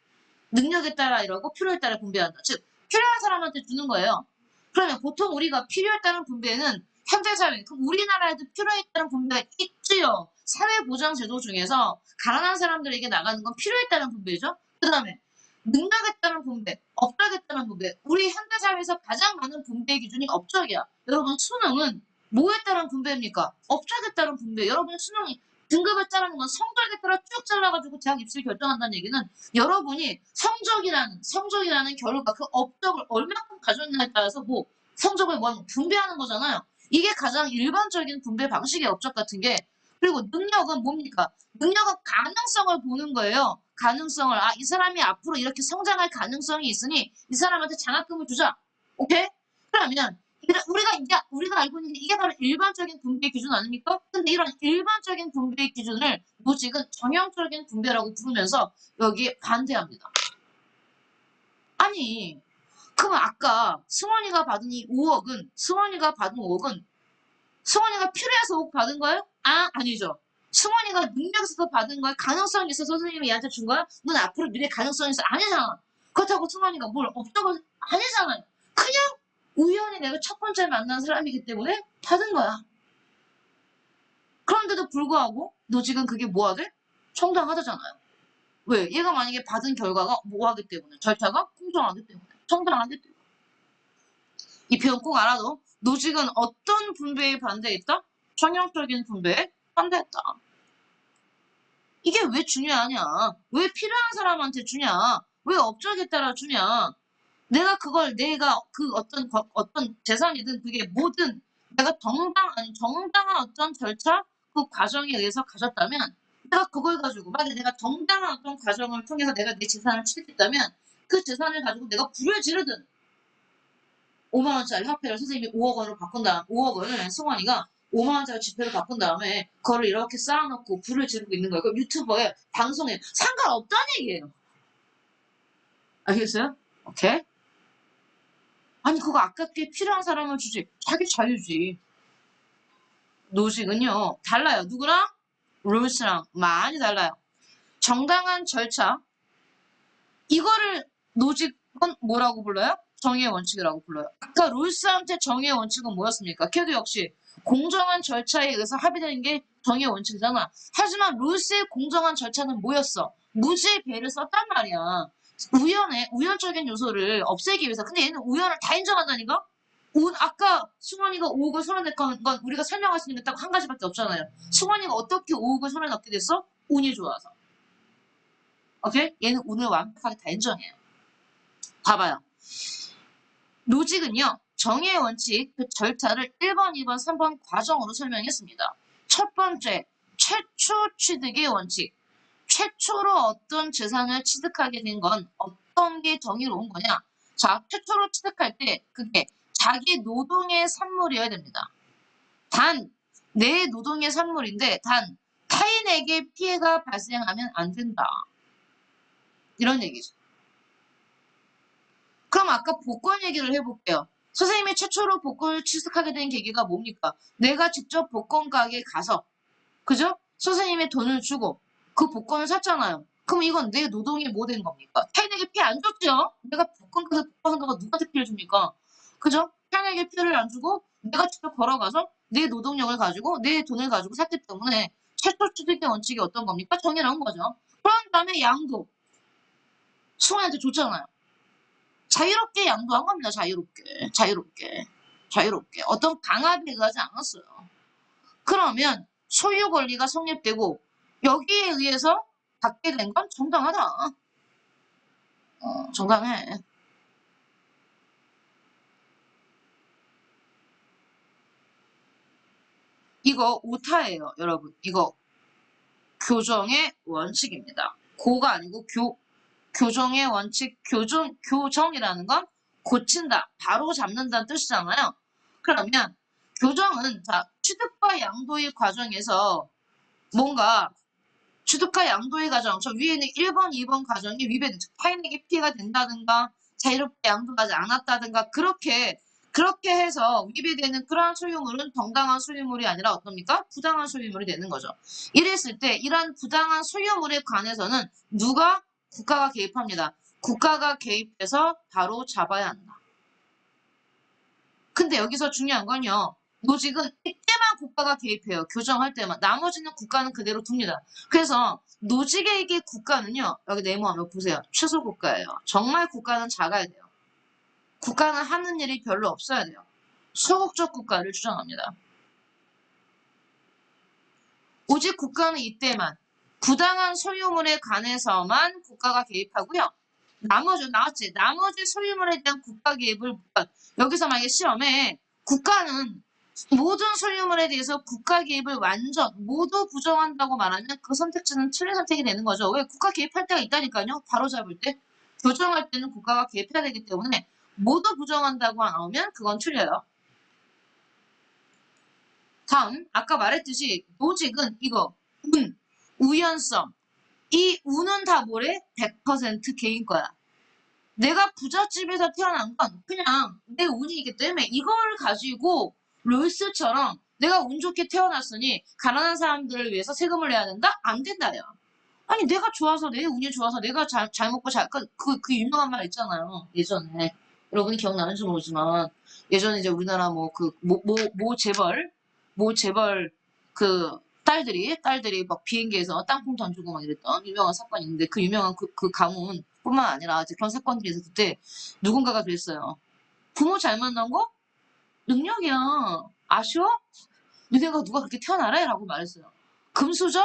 능력에 따라 이러고 필요에 따라 분배한다. 즉 필요한 사람한테 주는 거예요. 그러면 보통 우리가 필요에 따른 분배는 현대사회, 그럼 우리나라에도 필요에 따른 분배가 있지요. 사회보장제도 중에서 가난한 사람들에게 나가는 건 필요에 따른 분배죠. 그 다음에 능력에 따른 분배, 업적에 따른 분배. 우리 현대사회에서 가장 많은 분배 기준이 업적이야. 여러분 수능은 뭐에 따른 분배입니까? 업적에 따른 분배. 여러분 수능이 등급을 자르는 건 성적에 따라 쭉 잘라가지고 대학 입시를 결정한다는 얘기는 여러분이 성적이라는 결과 그 업적을 얼마큼 가졌냐에 따라서 뭐 성적을 뭐 분배하는 거잖아요. 이게 가장 일반적인 분배 방식의 업적 같은 게 그리고 능력은 뭡니까? 능력은 가능성을 보는 거예요. 가능성을 이 사람이 앞으로 이렇게 성장할 가능성이 있으니 이 사람한테 장학금을 주자. 오케이? 그러면 우리가 알고 있는 게 이게 바로 일반적인 분배 기준 아닙니까? 근데 이런 일반적인 분배 기준을 노직은 정형적인 분배라고 부르면서 여기에 반대합니다. 아니, 그럼 아까 승원이가 받은 이 5억은 승원이가 필요해서 5억 받은 거예요? 아니죠. 승원이가 능력에서 받은 거야? 가능성이 있어서 선생님이 얘한테 준 거야? 넌 앞으로 미래 가능성이 있어? 아니잖아. 그렇다고 승원이가 뭘 없다고 아니잖아요. 그냥 우연히 내가 첫 번째 만난 사람이기 때문에 받은 거야. 그런데도 불구하고 너 지금 그게 뭐하게? 정당하다잖아요. 왜? 얘가 만약에 받은 결과가 뭐하기 때문에 절차가 공정하기 때문에 정당하기 때문에 이 표현 꼭 알아도 노직은 어떤 분배에 반대했다? 정형적인 분배에 반대했다. 이게 왜 중요하냐? 왜 필요한 사람한테 주냐? 왜 업적에 따라 주냐? 내가 그 어떤 재산이든 그게 뭐든 내가 정당한 어떤 절차 그 과정에 의해서 가졌다면 내가 그걸 가지고 만약에 내가 정당한 어떤 과정을 통해서 내가 내 재산을 취득했다면 그 재산을 가지고 내가 불을 지르든 5만 원짜리 화폐를 선생님이 5억 원으로 바꾼 다음 5억을 승환이가 5만 원짜리 지폐를 바꾼 다음에 그거를 이렇게 쌓아놓고 불을 지르고 있는 거예요. 그럼 유튜버에 방송에 상관없다는 얘기예요. 알겠어요? 오케이? 아니 그거 아깝게 필요한 사람을 주지. 자기 자유지. 노직은요. 달라요. 누구랑? 룰스랑 많이 달라요. 정당한 절차. 이거를 노직은 뭐라고 불러요? 정의의 원칙이라고 불러요. 아까 룰스한테 정의의 원칙은 뭐였습니까? 걔도 역시 공정한 절차에 의해서 합의되는 게 정의의 원칙이잖아. 하지만 룰스의 공정한 절차는 뭐였어? 무지의 배를 썼단 말이야. 우연적인 요소를 없애기 위해서. 근데 얘는 우연을 다 인정한다니까? 아까 승환이가 5억을 손에 냈건 건 우리가 설명할 수 있는 게 딱 한 가지밖에 없잖아요. 승환이가 어떻게 5억을 손에 넣게 됐어? 운이 좋아서. 오케이? 얘는 운을 완벽하게 다 인정해요. 봐봐요. 노직은요. 정의의 원칙, 그 절차를 1번, 2번, 3번 과정으로 설명했습니다. 첫 번째, 최초 취득의 원칙. 최초로 어떤 재산을 취득하게 된 건 어떤 게 정의로운 거냐? 자, 최초로 취득할 때 그게 자기 노동의 산물이어야 됩니다. 단, 내 노동의 산물인데 단 타인에게 피해가 발생하면 안 된다. 이런 얘기죠. 그럼 아까 복권 얘기를 해볼게요. 선생님이 최초로 복권을 취득하게 된 계기가 뭡니까? 내가 직접 복권 가게에 가서, 그죠? 선생님의 돈을 주고 그 복권을 샀잖아요. 그럼 이건 내 노동이 뭐 된 겁니까? 타인에게 피해 안 줬죠? 내가 복권 가서 복권한 거가 누구한테 피해를 줍니까? 그죠? 타인에게 피해를 안 주고 내가 직접 걸어가서 내 노동력을 가지고 내 돈을 가지고 샀기 때문에 최초 취득의 원칙이 어떤 겁니까? 정의라는 거죠. 그런 다음에 양도. 수호한테 줬잖아요. 자유롭게 양도한 겁니다. 자유롭게. 자유롭게. 자유롭게. 어떤 강압에 의하지 않았어요. 그러면 소유 권리가 성립되고 여기에 의해서 받게 된 건 정당하다. 정당해. 이거 오타예요, 여러분. 이거 교정의 원칙입니다. 고가 아니고 교정의 원칙, 교정이라는 건 고친다, 바로 잡는다는 뜻이잖아요. 그러면 교정은 자, 취득과 양도의 과정에서 뭔가 취득과 양도의 과정, 저 위에는 1번, 2번 과정이 위배된, 타인에게 피해가 된다든가 자유롭게 양도하지 않았다든가 그렇게 해서 위배되는 그러한 소유물은 정당한 소유물이 아니라 어떻습니까? 부당한 소유물이 되는 거죠. 이랬을 때 이러한 부당한 소유물에 관해서는 누가? 국가가 개입합니다. 국가가 개입해서 바로 잡아야 한다. 근데 여기서 중요한 건요. 노직은 이때만 국가가 개입해요. 교정할 때만. 나머지는 국가는 그대로 둡니다. 그래서 노직에게 국가는요. 여기 네모하면 보세요. 최소 국가예요. 정말 국가는 작아야 돼요. 국가는 하는 일이 별로 없어야 돼요. 소극적 국가를 주장합니다. 오직 국가는 이때만 부당한 소유물에 관해서만 국가가 개입하고요. 나머지 소유물에 대한 국가 개입을 여기서 만약에 시험에 국가는 모든 소유물에 대해서 국가 개입을 완전 모두 부정한다고 말하면 그 선택지는 틀린 선택이 되는 거죠. 왜? 국가 개입할 때가 있다니까요. 바로 잡을 때. 교정할 때는 국가가 개입해야 되기 때문에 모두 부정한다고 나오면 그건 틀려요. 다음 아까 말했듯이 노직은 이거 우연성. 이 운은 다 뭐래? 100% 개인 거야. 내가 부잣집에서 태어난 건 그냥 내 운이기 때문에 이걸 가지고 롤스처럼 내가 운 좋게 태어났으니 가난한 사람들을 위해서 세금을 내야 된다? 안 된다요. 아니 내가 좋아서 내 운이 좋아서 내가 잘 먹고 그 유명한 말 있잖아요. 예전에 여러분이 기억나는지 모르지만 예전에 이제 우리나라 뭐 그 모 재벌 그 딸들이 막 비행기에서 땅콩 던지고 막 이랬던 유명한 사건이 있는데 그 유명한 그 가문 뿐만 아니라 이제 그런 사건들이 있었을 때 누군가가 그랬어요. 부모 잘 만난 거? 능력이야. 아쉬워? 니네가 누가 그렇게 태어나래? 라고 말했어요. 금수저?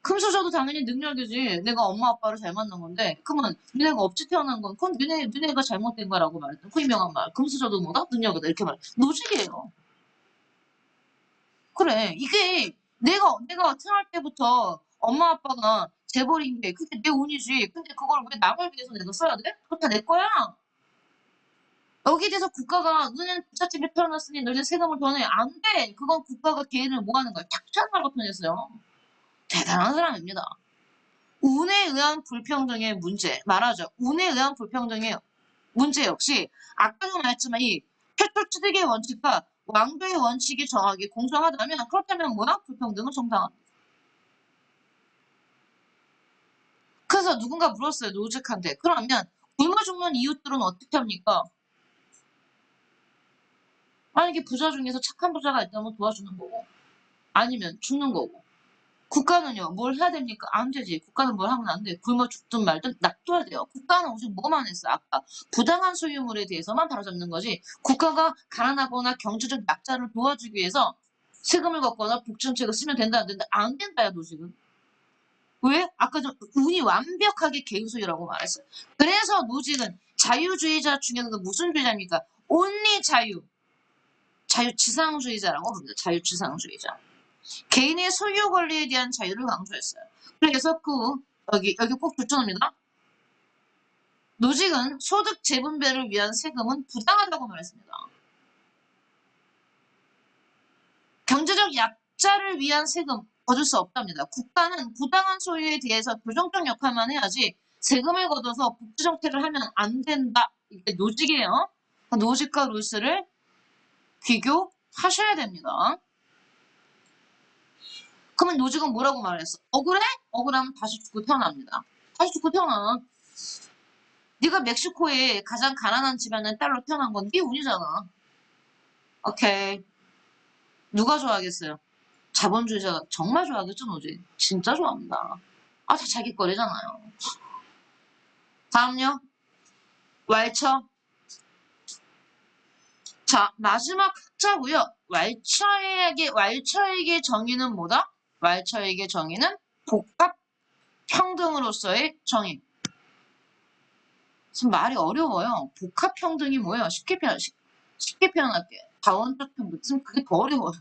금수저도 당연히 능력이지. 내가 엄마 아빠를 잘 만난 건데, 그러면 니네가 없이 태어난 건, 그건 니네가 잘못된 거라고 말했던 그 유명한 말. 금수저도 뭐다? 능력이다. 이렇게 말해. 노직이에요. 그래. 이게 내가 태어날 때부터 엄마 아빠가 재벌인 게 그게 내 운이지. 근데 그걸 왜 남을 위해서 내가 써야 돼? 그거 다 내 거야. 여기에 대해서 국가가 너는 부잣집에 태어났으니 너는 세금을 더 내. 안 돼. 그건 국가가 개인을 뭐 하는 거야. 착취한다고 표현했어요. 대단한 사람입니다. 운에 의한 불평등의 문제 말하죠. 운에 의한 불평등의 문제 역시 아까도 말했지만 이 최초 취득의 원칙과 왕도의 원칙이 정확히 공정하다면 그렇다면 뭐야? 불평등은 정당합니다. 그래서 누군가 물었어요. 노직한테. 그러면 굶어 죽는 이웃들은 어떻게 합니까? 만약에 부자 중에서 착한 부자가 있다면 도와주는 거고 아니면 죽는 거고 국가는요 뭘 해야 됩니까? 안 되지. 국가는 뭘 하면 안 돼. 굶어 죽든 말든 놔둬야 돼요. 국가는 오직 뭐만 했어? 아까 부당한 소유물에 대해서만 바로잡는 거지. 국가가 가난하거나 경제적 약자를 도와주기 위해서 세금을 걷거나 복지정책을 쓰면 된다 안 된다? 안 된다요 노직은. 왜? 아까 좀 운이 완벽하게 개인소유라고 말했어요. 그래서 노직은 자유주의자 중에는 무슨 주의자입니까? 온리 자유지상주의자라고 부릅니다. 자유지상주의자. 개인의 소유 권리에 대한 자유를 강조했어요. 그래서 여기 꼭 줄점입니다. 노직은 소득 재분배를 위한 세금은 부당하다고 말했습니다. 경제적 약자를 위한 세금, 거둘 수 없답니다. 국가는 부당한 소유에 대해서 교정적 역할만 해야지 세금을 걷어서 복지 정책을 하면 안 된다. 이게 노직이에요. 노직과 룰스를 비교하셔야 됩니다. 그러면 노직은 뭐라고 말했어? 억울해? 억울하면 다시 죽고 태어납니다. 다시 죽고 태어나. 네가 멕시코에 가장 가난한 집안의 딸로 태어난 건 네 운이잖아. 오케이. 누가 좋아하겠어요? 자본주의자가 정말 좋아하겠죠, 노직. 진짜 좋아합니다. 아, 다 자기 거래잖아요. 다음요. 왈처. 자, 마지막 학자고요. 왈처에게 정의는 뭐다? 왈처에게 정의는 복합 평등으로서의 정의. 지금 말이 어려워요. 복합 평등이 뭐예요? 쉽게 표현할게요. 다원적 평등. 지금 그게 더 어려워요.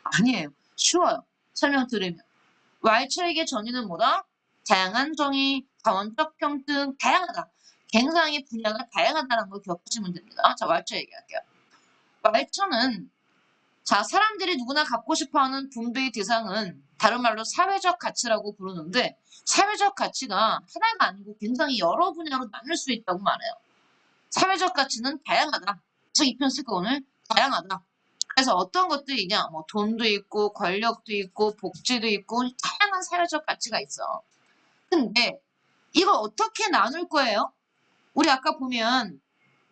아니에요. 쉬워요. 설명 들으면. 왈처에게 정의는 뭐다? 다양한 정의, 다원적 평등, 다양하다. 굉장히 분야가 다양하다는 걸 기억하시면 됩니다. 자, 왈처 얘기할게요. 왈처는 자, 사람들이 누구나 갖고 싶어하는 분배의 대상은 다른 말로 사회적 가치라고 부르는데 사회적 가치가 하나가 아니고 굉장히 여러 분야로 나눌 수 있다고 말해요. 사회적 가치는 다양하다. 그래서 이 편 쓸 거 오늘 다양하다. 그래서 어떤 것들이 있냐? 뭐 돈도 있고 권력도 있고 복지도 있고 다양한 사회적 가치가 있어. 근데 이걸 어떻게 나눌 거예요? 우리 아까 보면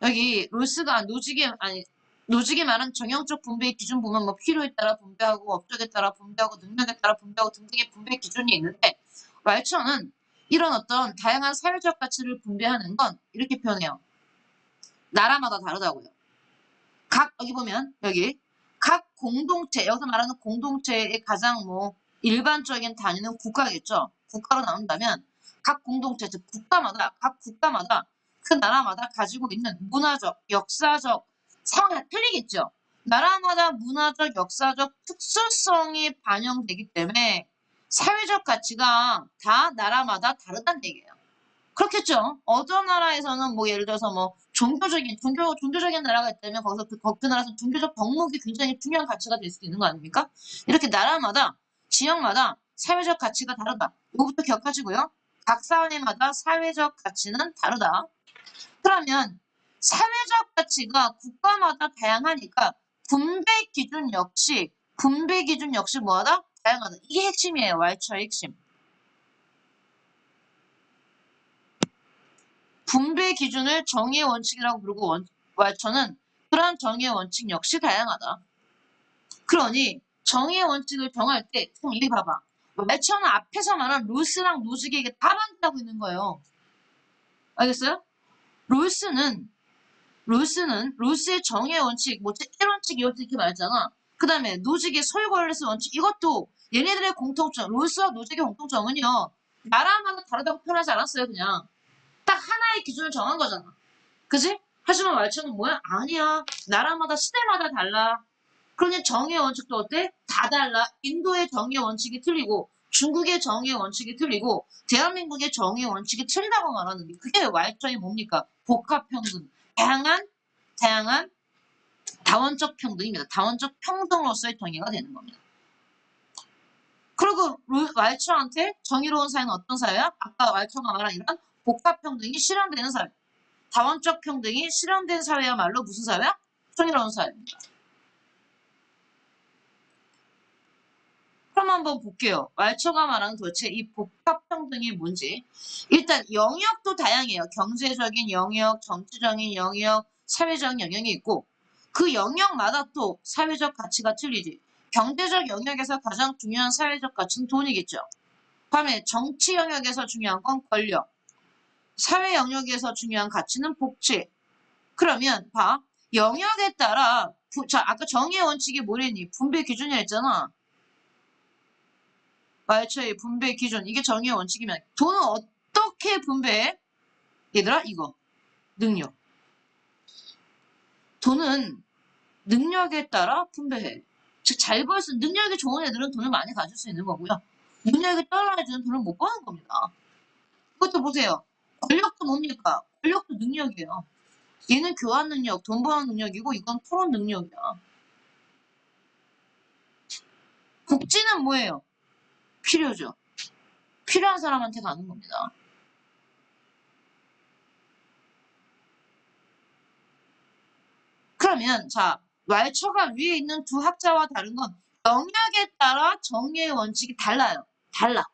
여기 롤스가 노직이 말한 정형적 분배의 기준 보면 뭐 필요에 따라 분배하고 업적에 따라 분배하고 능력에 따라 분배하고 등등의 분배 기준이 있는데 왈처는 이런 어떤 다양한 사회적 가치를 분배하는 건 이렇게 표현해요. 나라마다 다르다고요. 여기 보면 여기 각 공동체 여기서 말하는 공동체의 가장 뭐 일반적인 단위는 국가겠죠. 국가로 나온다면 각 공동체 즉 각 국가마다 그 나라마다 가지고 있는 문화적, 역사적 상황이 틀리겠죠. 나라마다 문화적, 역사적 특수성이 반영되기 때문에 사회적 가치가 다 나라마다 다르다는 얘기예요. 그렇겠죠. 어떤 나라에서는 뭐 예를 들어서 뭐 종교적인 나라가 있다면 거기서 그 나라에서 종교적 덕목이 굉장히 중요한 가치가 될 수도 있는 거 아닙니까? 이렇게 나라마다 지역마다 사회적 가치가 다르다. 이거부터 기억하시고요. 각 사회마다 사회적 가치는 다르다. 그러면 사회적 가치가 국가마다 다양하니까 분배 기준 역시 뭐하다? 다양하다. 이게 핵심이에요. 왈처의 핵심. 분배 기준을 정의의 원칙이라고 부르고 왈처는 그러한 정의의 원칙 역시 다양하다. 그러니 정의의 원칙을 정할 때 이리 봐봐. 왈처는 앞에서 말한 롤스랑 노직에게 다 반대하고 있는 거예요. 알겠어요? 롤스의 정의의 원칙, 뭐 1원칙, 2원칙 이렇게 말했잖아. 그 다음에 노직의 소유권리스 원칙 이것도 얘네들의 공통점, 롤스와 노직의 공통점은요. 나라마다 다르다고 표현하지 않았어요. 그냥 딱 하나의 기준을 정한 거잖아. 그지? 하지만 왈처는 뭐야? 아니야. 나라마다 시대마다 달라. 그러니 정의의 원칙도 어때? 다 달라. 인도의 정의의 원칙이 틀리고 중국의 정의의 원칙이 틀리고 대한민국의 정의의 원칙이 틀리다고 말하는 게 그게 왈처의 뭡니까? 복합평등. 다양한 다원적 평등입니다. 다원적 평등으로서의 정의가 되는 겁니다. 그리고 왈처한테 정의로운 사회는 어떤 사회야? 아까 왈처가 말한 이런 복합평등이 실현되는 사회. 다원적 평등이 실현된 사회야말로 무슨 사회야? 정의로운 사회입니다. 그럼 한번 볼게요. 왈처가 말하는 도대체 이 복합평등이 뭔지. 일단 영역도 다양해요. 경제적인 영역, 정치적인 영역, 사회적 영역이 있고 그 영역마다 또 사회적 가치가 틀리지. 경제적 영역에서 가장 중요한 사회적 가치는 돈이겠죠. 다음에 정치 영역에서 중요한 건 권력. 사회 영역에서 중요한 가치는 복지. 그러면 봐. 영역에 따라 자 아까 정의의 원칙이 뭐랬니? 분배 기준이 했잖아. 왈처의 분배 기준 이게 정의의 원칙이면 돈은 어떻게 분배해? 얘들아 이거 능력. 돈은 능력에 따라 분배해. 즉 잘 벌 수 능력이 좋은 애들은 돈을 많이 가질 수 있는 거고요. 능력이 떨어진 애들은 돈을 못 버는 겁니다. 그것도 보세요. 권력도 뭡니까? 권력도 능력이에요. 얘는 교환 능력, 돈 버는 능력이고 이건 토론 능력이야. 복지는 뭐예요? 필요죠. 필요한 사람한테 가는 겁니다. 그러면 자, 왈처가 위에 있는 두 학자와 다른 건 영역에 따라 정의의 원칙이 달라요. 달라.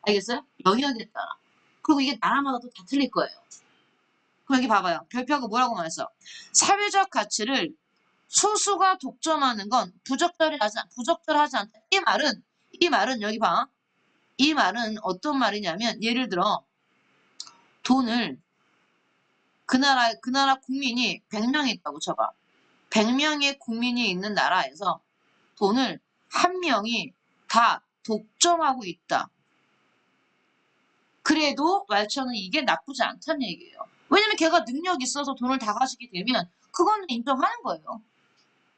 알겠어요? 영역에 따라. 그리고 이게 나라마다 또 다 틀릴 거예요. 그럼 여기 봐봐요. 별표하고 뭐라고 말했어? 사회적 가치를 소수가 독점하는 건 부적절하지 않다. 이 말은 여기 봐. 이 말은 어떤 말이냐면 예를 들어 돈을 그 나라 국민이 100명이 있다고 쳐봐. 100명의 국민이 있는 나라에서 돈을 한 명이 다 독점하고 있다. 그래도 왈처는 이게 나쁘지 않다는 얘기예요. 왜냐면 걔가 능력이 있어서 돈을 다 가지게 되면 그거는 인정하는 거예요.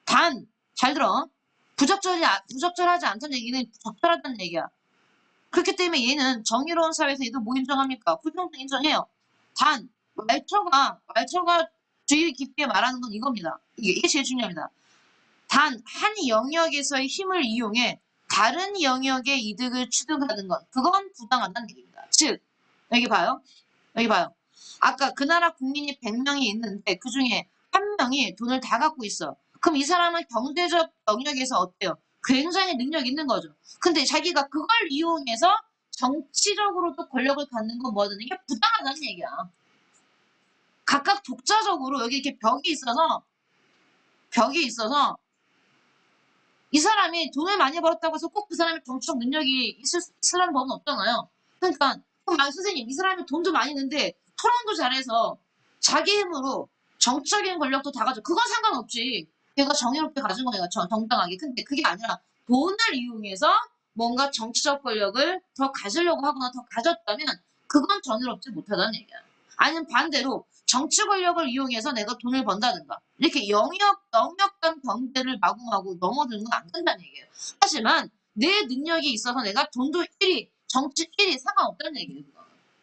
단, 잘 들어. 부적절하지 않다는 얘기는 적절하다는 얘기야. 그렇기 때문에 얘는 정의로운 사회에서 얘도 뭐 인정합니까? 불평등 인정해요. 단, 왈처가 주의 깊게 말하는 건 이겁니다. 이게 제일 중요합니다. 단, 한 영역에서의 힘을 이용해 다른 영역의 이득을 취득하는 것. 그건 부당하다는 얘기입니다. 즉, 여기 봐요. 여기 봐요. 아까 그 나라 국민이 100명이 있는데 그 중에 한 명이 돈을 다 갖고 있어. 그럼 이 사람은 경제적 영역에서 어때요? 굉장히 능력 있는 거죠. 근데 자기가 그걸 이용해서 정치적으로도 권력을 갖는 건 뭐든 이게 부당하다는 얘기야. 각각 독자적으로 여기 이렇게 벽이 있어서 이 사람이 돈을 많이 벌었다고 해서 꼭 그 사람이 정치적 능력이 있으라는 법은 없잖아요. 그러니까 선생님 이 사람이 돈도 많이 있는데 토론도 잘해서 자기 힘으로 정적인 권력도 다 가져. 그건 상관없지. 걔가 정의롭게 가진 거니까 정당하게. 근데 그게 아니라 돈을 이용해서 뭔가 정치적 권력을 더 가지려고 하거나 더 가졌다면 그건 정의롭지 못하다는 얘기야. 아니면 반대로 정치 권력을 이용해서 내가 돈을 번다든가 이렇게 영역 간 경계를 마구마구 넘어드는 건 안 된다는 얘기예요. 하지만 내 능력이 있어서 내가 돈도 1위, 정치 1위 상관없다는 얘기예요.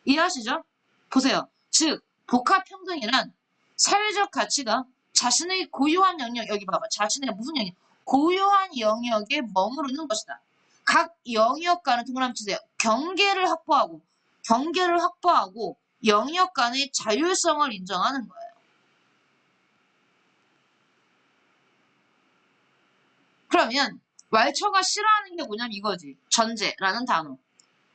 이해하시죠? 보세요. 즉 복합평등이란 사회적 가치가 자신의 고유한 영역, 여기 봐봐. 자신의 무슨 영역? 고유한 영역에 머무르는 것이다. 각 영역간을 동그라미 치세요. 경계를 확보하고 영역 간의 자율성을 인정하는 거예요. 그러면 왈처가 싫어하는 게 뭐냐면 이거지. 전제라는 단어.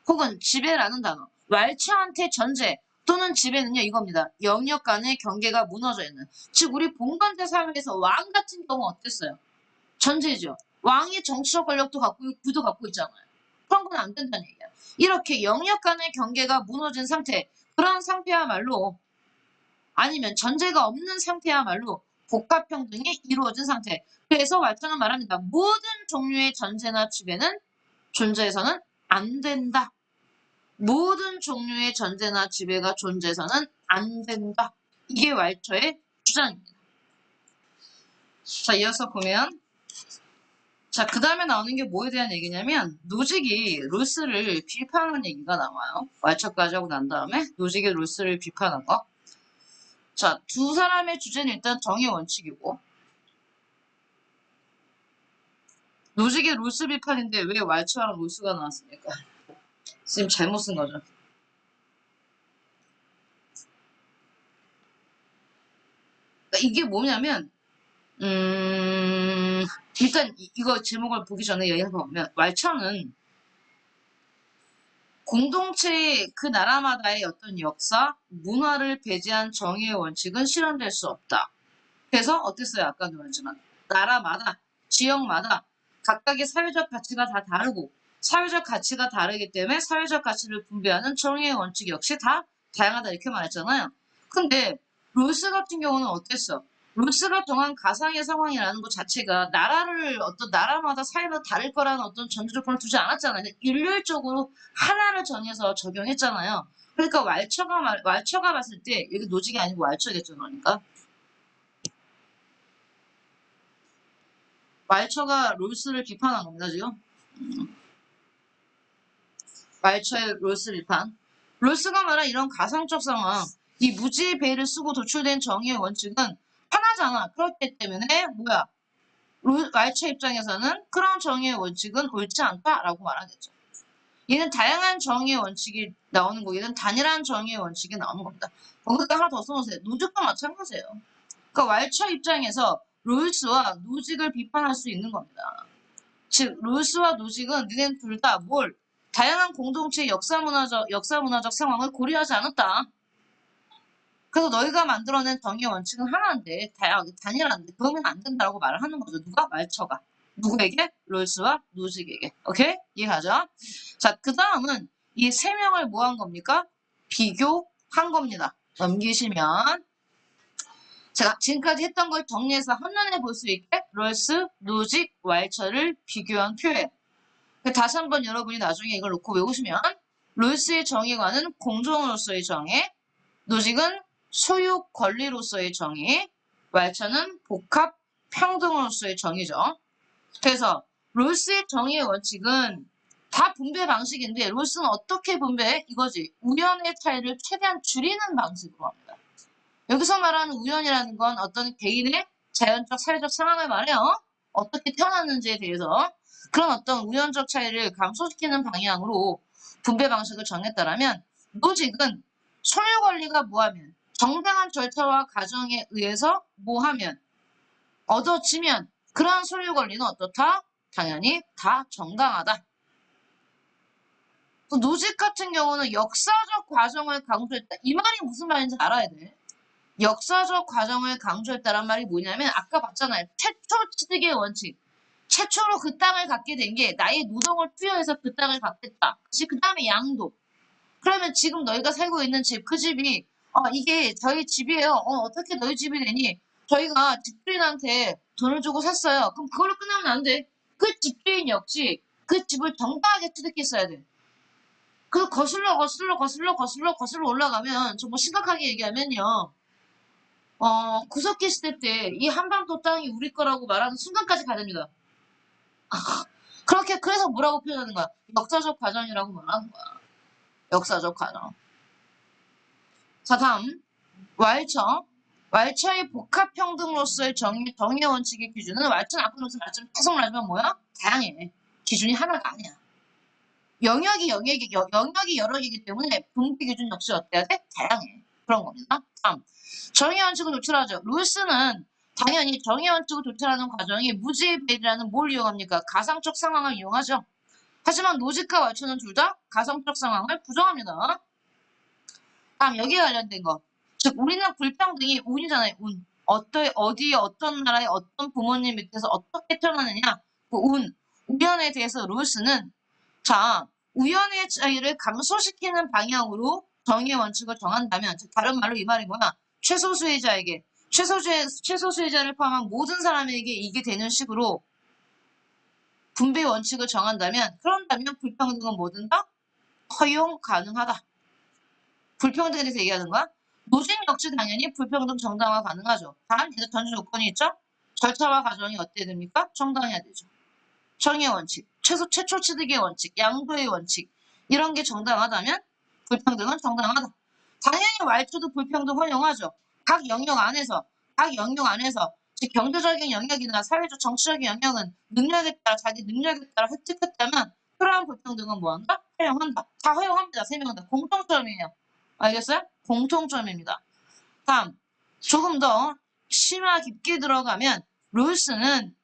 혹은 지배라는 단어. 왈처한테 전제 또는 지배는요 이겁니다. 영역 간의 경계가 무너져 있는. 즉 우리 봉건제 사회에서 왕 같은 경우 어땠어요? 전제죠. 왕이 정치적 권력도 갖고 부도 갖고 있잖아요. 그런 건 안 된다는 얘기야. 이렇게 영역 간의 경계가 무너진 상태, 그런 상태야말로 아니면 전제가 없는 상태야말로 복합평등이 이루어진 상태. 그래서 왈처는 말합니다. 모든 종류의 전제나 지배는 존재해서는 안 된다. 모든 종류의 전제나 지배가 존재해서는 안 된다. 이게 왈처의 주장입니다. 자, 이어서 보면 자, 그 다음에 나오는 게 뭐에 대한 얘기냐면 노직이 룰스를 비판하는 얘기가 나와요. 왈처까지 하고 난 다음에 노직이 룰스를 비판한 거. 자, 두 사람의 주제는 일단 정의 원칙이고 노직의 룰스 비판인데 왜 왈처랑 룰스가 나왔습니까? 지금 잘못 쓴 거죠. 그러니까 이게 뭐냐면 일단 이거 제목을 보기 전에 여기 한번 보면 왈처는 공동체의 그 나라마다의 어떤 역사, 문화를 배제한 정의의 원칙은 실현될 수 없다. 그래서 어땠어요? 아까도 말했지만 나라마다, 지역마다 각각의 사회적 가치가 다 다르고 사회적 가치가 다르기 때문에 사회적 가치를 분배하는 정의의 원칙 역시 다 다양하다 이렇게 말했잖아요. 근데 롤스 같은 경우는 어땠어? 롤스가 정한 가상의 상황이라는 것 자체가 나라를 어떤 나라마다 사회마다 다를 거라는 어떤 전제조건을 두지 않았잖아요. 일률적으로 하나를 정해서 적용했잖아요. 그러니까 왈처가 봤을 때 여기 노직이 아니고 왈처겠죠, 그러니까. 왈처가 롤스를 비판한 겁니다, 지금. 왈처의 롤스 비판. 롤스가 말한 이런 가상적 상황, 이 무지의 배를 쓰고 도출된 정의의 원칙은 하나잖아. 그렇기 때문에 왈처 입장에서는 그런 정의의 원칙은 옳지 않다라고 말하겠죠. 얘는 다양한 정의의 원칙이 나오는 거고 얘는 단일한 정의의 원칙이 나오는 겁니다. 거기다 하나 더 써놓으세요. 노직과 마찬가지예요. 그러니까 왈처 입장에서 롤스와 노직을 비판할 수 있는 겁니다. 즉 롤스와 노직은 니네 둘 다 뭘 다양한 공동체의 역사문화적 상황을 고려하지 않았다. 그래서 너희가 만들어낸 정의 원칙은 하나인데 단일한데 그러면 안 된다고 말을 하는 거죠. 누가? 왈처가. 누구에게? 롤스와 노직에게. 오케이? 이해가죠? 자, 그 다음은 이 세 명을 뭐 한 겁니까? 비교한 겁니다. 넘기시면 제가 지금까지 했던 걸 정리해서 한눈에 볼 수 있게 롤스, 노직, 왈처를 비교한 표예요. 다시 한번 여러분이 나중에 이걸 놓고 외우시면 롤스의 정의관은 공정으로서의 정의, 노직은 소유 권리로서의 정의, 왈처는 복합 평등으로서의 정의죠. 그래서 롤스의 정의의 원칙은 다 분배 방식인데 롤스는 어떻게 분배해? 이거지. 우연의 차이를 최대한 줄이는 방식으로 합니다. 여기서 말하는 우연이라는 건 어떤 개인의 자연적 사회적 상황을 말해요. 어떻게 태어났는지에 대해서 그런 어떤 우연적 차이를 감소시키는 방향으로 분배 방식을 정했다라면 노직은 소유 권리가 뭐하면 정당한 절차와 과정에 의해서 뭐하면 얻어지면 그러한 소유 권리는 어떻다? 당연히 다 정당하다. 노직 같은 경우는 역사적 과정을 강조했다. 이 말이 무슨 말인지 알아야 돼. 역사적 과정을 강조했다란 말이 뭐냐면 아까 봤잖아요. 최초 취득의 원칙. 최초로 그 땅을 갖게 된 게 나의 노동을 투여해서 그 땅을 갖겠다. 그 다음에 양도. 그러면 지금 너희가 살고 있는 집, 그 집이 이게 저희 집이에요. 어떻게 너희 집이 되니? 저희가 집주인한테 돈을 주고 샀어요. 그럼 그걸로 끝나면 안 돼. 그 집주인 역시 그 집을 정당하게 취득했어야 돼. 그 거슬러 올라가면 정말 심각하게 얘기하면요. 구석기 시대 때 이 한반도 땅이 우리 거라고 말하는 순간까지 가야 됩니다. 그래서 뭐라고 표현하는 거야? 역사적 과정이라고 말하는 거야. 역사적 과정. 자, 다음. 왈처의 복합평등으로서의 정의 원칙의 기준은 왈처는 앞으로 무슨 말씀 계속 말하지만 뭐야? 다양해. 기준이 하나가 아니야. 영역이 여러 개이기 때문에 분배 기준 역시 어때야 돼? 다양해. 그런 겁니다. 다음. 정의 원칙을 도출하죠. 룰스는 당연히 정의 원칙을 도출하는 과정이 무지의 배제라는 뭘 이용합니까? 가상적 상황을 이용하죠. 하지만 노직과 왈처는 둘 다 가상적 상황을 부정합니다. 다음 여기에 관련된 거. 즉 우리는 불평등이 운이잖아요. 운. 어디에 어떤 나라의 어떤 부모님 밑에서 어떻게 태어나느냐. 그 우연에 대해서 룰스는 자 우연의 차이를 감소시키는 방향으로 정의 원칙을 정한다면 즉 다른 말로 이 말이 뭐야? 최소수혜자에게 최소수혜자를 포함한 모든 사람에게 이게 되는 식으로 분배 원칙을 정한다면 그런다면 불평등은 뭐든 다 허용 가능하다. 불평등에 대해서 얘기하는 거야. 노직 역시 당연히 불평등 정당화 가능하죠. 단, 이제 전제 조건이 있죠. 절차와 과정이 어때야 됩니까? 정당해야 되죠. 정의 원칙, 최초 취득의 원칙, 양도의 원칙 이런 게 정당하다면 불평등은 정당하다. 당연히 왈초도 불평등 허용하죠. 각 영역 안에서 즉 경제적인 영역이나 사회적 정치적인 영역은 자기 능력에 따라 획득했다면 그러한 불평등은 뭐한다? 허용한다. 다 허용합니다. 세 명 다 공통점이에요. 알겠어요? 공통점입니다. 다음, 조금 더 심화 깊게 들어가면 롤스는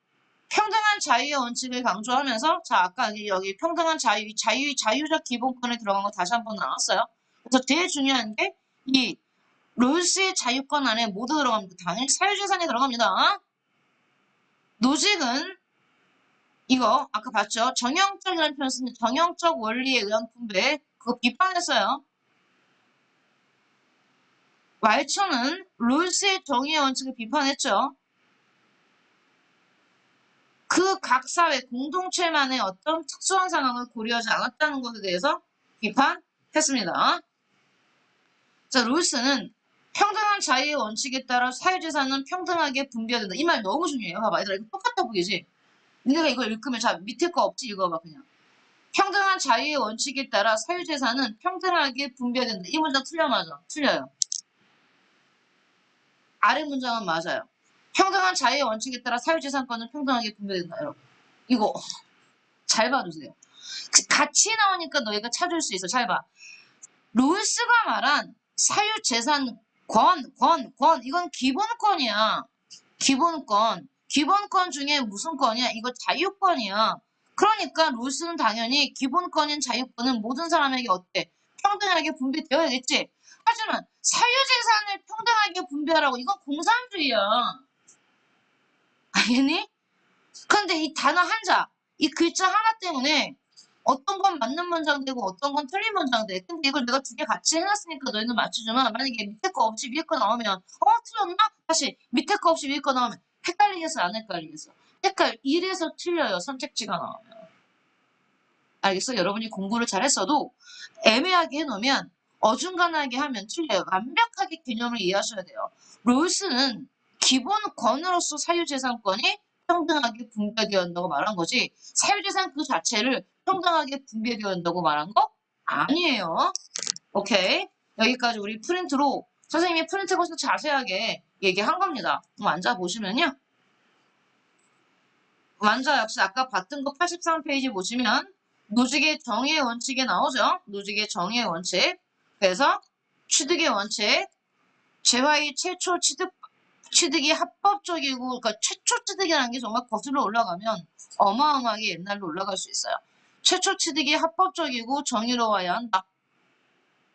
평등한 자유의 원칙을 강조하면서 자 아까 여기 평등한 자유적 기본권에 들어간 거 다시 한번 나왔어요. 그래서 제일 중요한 게 이 롤스의 자유권 안에 모두 들어갑니다. 당연히 사유재산에 들어갑니다. 노직은 이거 아까 봤죠? 정형적이라는 표현 쓰는 정형적 원리에 의한 분배 그거 비판했어요. 왈처는 롤스의 정의의 원칙을 비판했죠. 그 각 사회 공동체만의 어떤 특수한 상황을 고려하지 않았다는 것에 대해서 비판했습니다. 자, 롤스는 평등한 자유의 원칙에 따라 사유재산은 평등하게 분배해야 된다. 이 말 너무 중요해요. 봐봐, 얘들아 이거 똑같아 보이지? 니네가 이거 읽으면 자 밑에 거 없지? 읽어봐 그냥. 평등한 자유의 원칙에 따라 사유재산은 평등하게 분배해야 된다. 이 문장 맞아? 틀려요. 아래 문장은 맞아요. 평등한 자유의 원칙에 따라 사유재산권은 평등하게 분배된다. 여러분. 이거 잘 봐주세요. 같이 나오니까 너희가 찾을 수 있어. 잘 봐. 롤스가 말한 사유재산 권, 이건 기본권이야. 기본권. 기본권 중에 무슨 권이야? 이거 자유권이야. 그러니까 롤스는 당연히 기본권인 자유권은 모든 사람에게 어때? 평등하게 분배되어야겠지. 하지만 사유재산을 평등하게 분배하라고 이건 공산주의야. 알겠니? 그런데 이 단어 한자, 이 글자 하나 때문에 어떤 건 맞는 문장 되고 어떤 건 틀린 문장 돼. 근데 이걸 내가 두 개 같이 해놨으니까 너희는 맞추지만 만약에 밑에 거 없이 위에 거 나오면 틀렸나? 다시 밑에 거 없이 위에 거 나오면 헷갈리겠어 안 헷갈리겠어? 이래서 틀려요. 선택지가 나오면. 알겠어? 여러분이 공부를 잘했어도 애매하게 해놓으면 어중간하게 하면 틀려요. 완벽하게 개념을 이해하셔야 돼요. 롤스는 기본권으로서 사유재산권이 평등하게 분배되어야 한다고 말한 거지 사유재산 그 자체를 평등하게 분배되어야 한다고 말한 거 아니에요. 오케이. 여기까지 우리 프린트로 선생님이 프린트 보셔서 자세하게 얘기한 겁니다. 앉아보시면요. 완자 역시 아까 봤던 거 83페이지 보시면 노직의 정의의 원칙에 나오죠. 노직의 정의의 원칙. 그래서 취득의 원칙. 재화의 최초 취득이 합법적이고, 그러니까 최초 취득이라는 게 정말 거슬러 올라가면 어마어마하게 옛날로 올라갈 수 있어요. 최초 취득이 합법적이고 정의로워야 한다.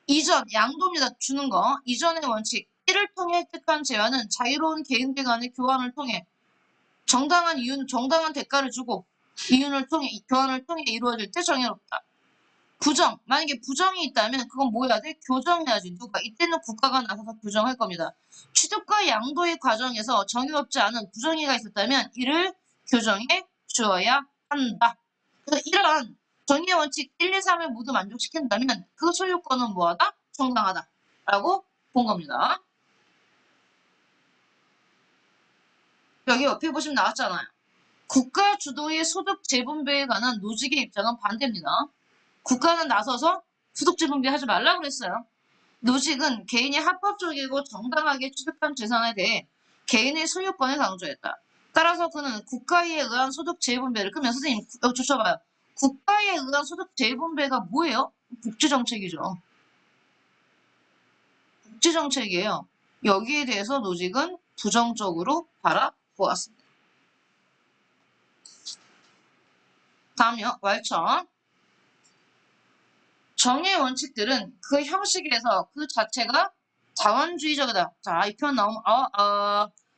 이전, 양도입니다. 주는 거. 이전의 원칙. 이를 통해 획득한 재화는 자유로운 개인들 간의 교환을 통해 정당한 대가를 주고 교환을 통해 이루어질 때 정의롭다. 부정. 만약에 부정이 있다면 그건 뭐 해야 돼? 교정해야지. 누가? 이때는 국가가 나서서 교정할 겁니다. 취득과 양도의 과정에서 정의롭지 않은 부정의가 있었다면 이를 교정해 주어야 한다. 그래서 이런 정의의 원칙 1, 2, 3을 모두 만족시킨다면 그 소유권은 뭐하다? 정당하다. 라고 본 겁니다. 여기 옆에 보시면 나왔잖아요. 국가 주도의 소득 재분배에 관한 노직의 입장은 반대입니다. 국가는 나서서 소득 재분배 하지 말라고 그랬어요. 노직은 개인이 합법적이고 정당하게 취득한 재산에 대해 개인의 소유권을 강조했다. 따라서 그는 국가에 의한 소득 재분배를 그러면 선생님 여기 주셔봐요. 국가에 의한 소득 재분배가 뭐예요? 복지정책이죠. 복지정책이에요. 여기에 대해서 노직은 부정적으로 바라보았습니다. 다음요. 왈천. 정의 원칙들은 그 형식에서 그 자체가 자원주의적이다. 자, 이 표현 나오면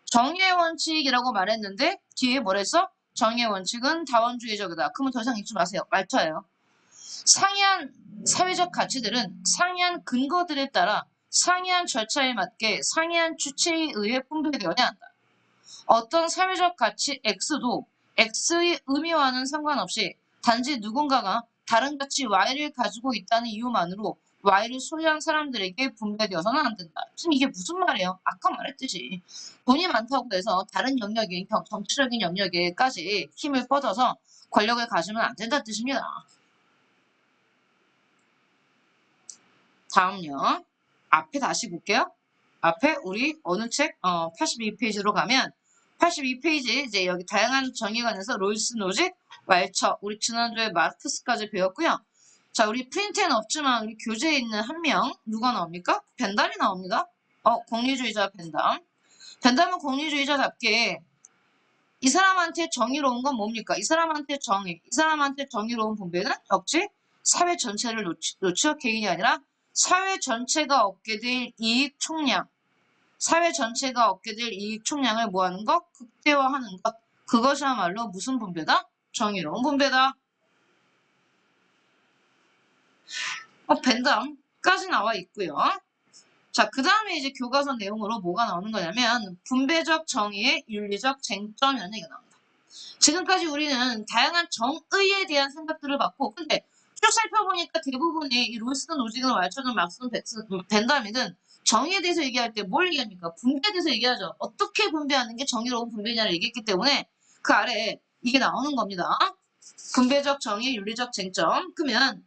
정의 원칙이라고 말했는데 뒤에 뭐랬어? 정의 원칙은 자원주의적이다. 그러면 더 이상 읽지 마세요. 말투예요. 상이한 사회적 가치들은 상이한 근거들에 따라 상이한 절차에 맞게 상이한 주체에 의해 분배되어야 한다. 어떤 사회적 가치 X도 X의 의미와는 상관없이 단지 누군가가 다른 가치 Y를 가지고 있다는 이유만으로 Y를 소유한 사람들에게 분배되어서는 안 된다. 지금 이게 무슨 말이에요? 아까 말했듯이 돈이 많다고 해서 다른 영역에, 정치적인 영역에까지 힘을 뻗어서 권력을 가지면 안 된다는 뜻입니다. 다음요. 앞에 다시 볼게요. 앞에 우리 어느 책? 82페이지로 가면 82페이지 이제 여기 다양한 정의관에서 롤스 노직, 왈처, 우리 지난주에 마르크스까지 배웠고요. 자, 우리 프린트에는 없지만 우리 교재에 있는 한 명 누가 나옵니까? 벤담이 나옵니다. 공리주의자 벤담. 벤담은 공리주의자답게 이 사람한테 정의로운 건 뭡니까? 이 사람한테 정의로운 분배는 역시 사회 전체를 놓치어 개인이 아니라 사회 전체가 얻게 될 이익 총량. 사회 전체가 얻게 될 이익 총량을 뭐하는 것? 극대화하는 것. 그것이야말로 무슨 분배다? 정의로운 분배다. 벤담까지 나와 있고요. 자, 그 다음에 이제 교과서 내용으로 뭐가 나오는 거냐면 분배적 정의의 윤리적 쟁점이라는 얘기가 나옵니다. 지금까지 우리는 다양한 정의에 대한 생각들을 받고 근데 쭉 살펴보니까 대부분이 이 롤스든 노직든 왈처든 막스든 벤담이든 정의에 대해서 얘기할 때 뭘 얘기합니까? 분배에 대해서 얘기하죠. 어떻게 분배하는 게 정의로운 분배냐를 얘기했기 때문에 그 아래에 이게 나오는 겁니다. 분배적 정의, 윤리적 쟁점. 그러면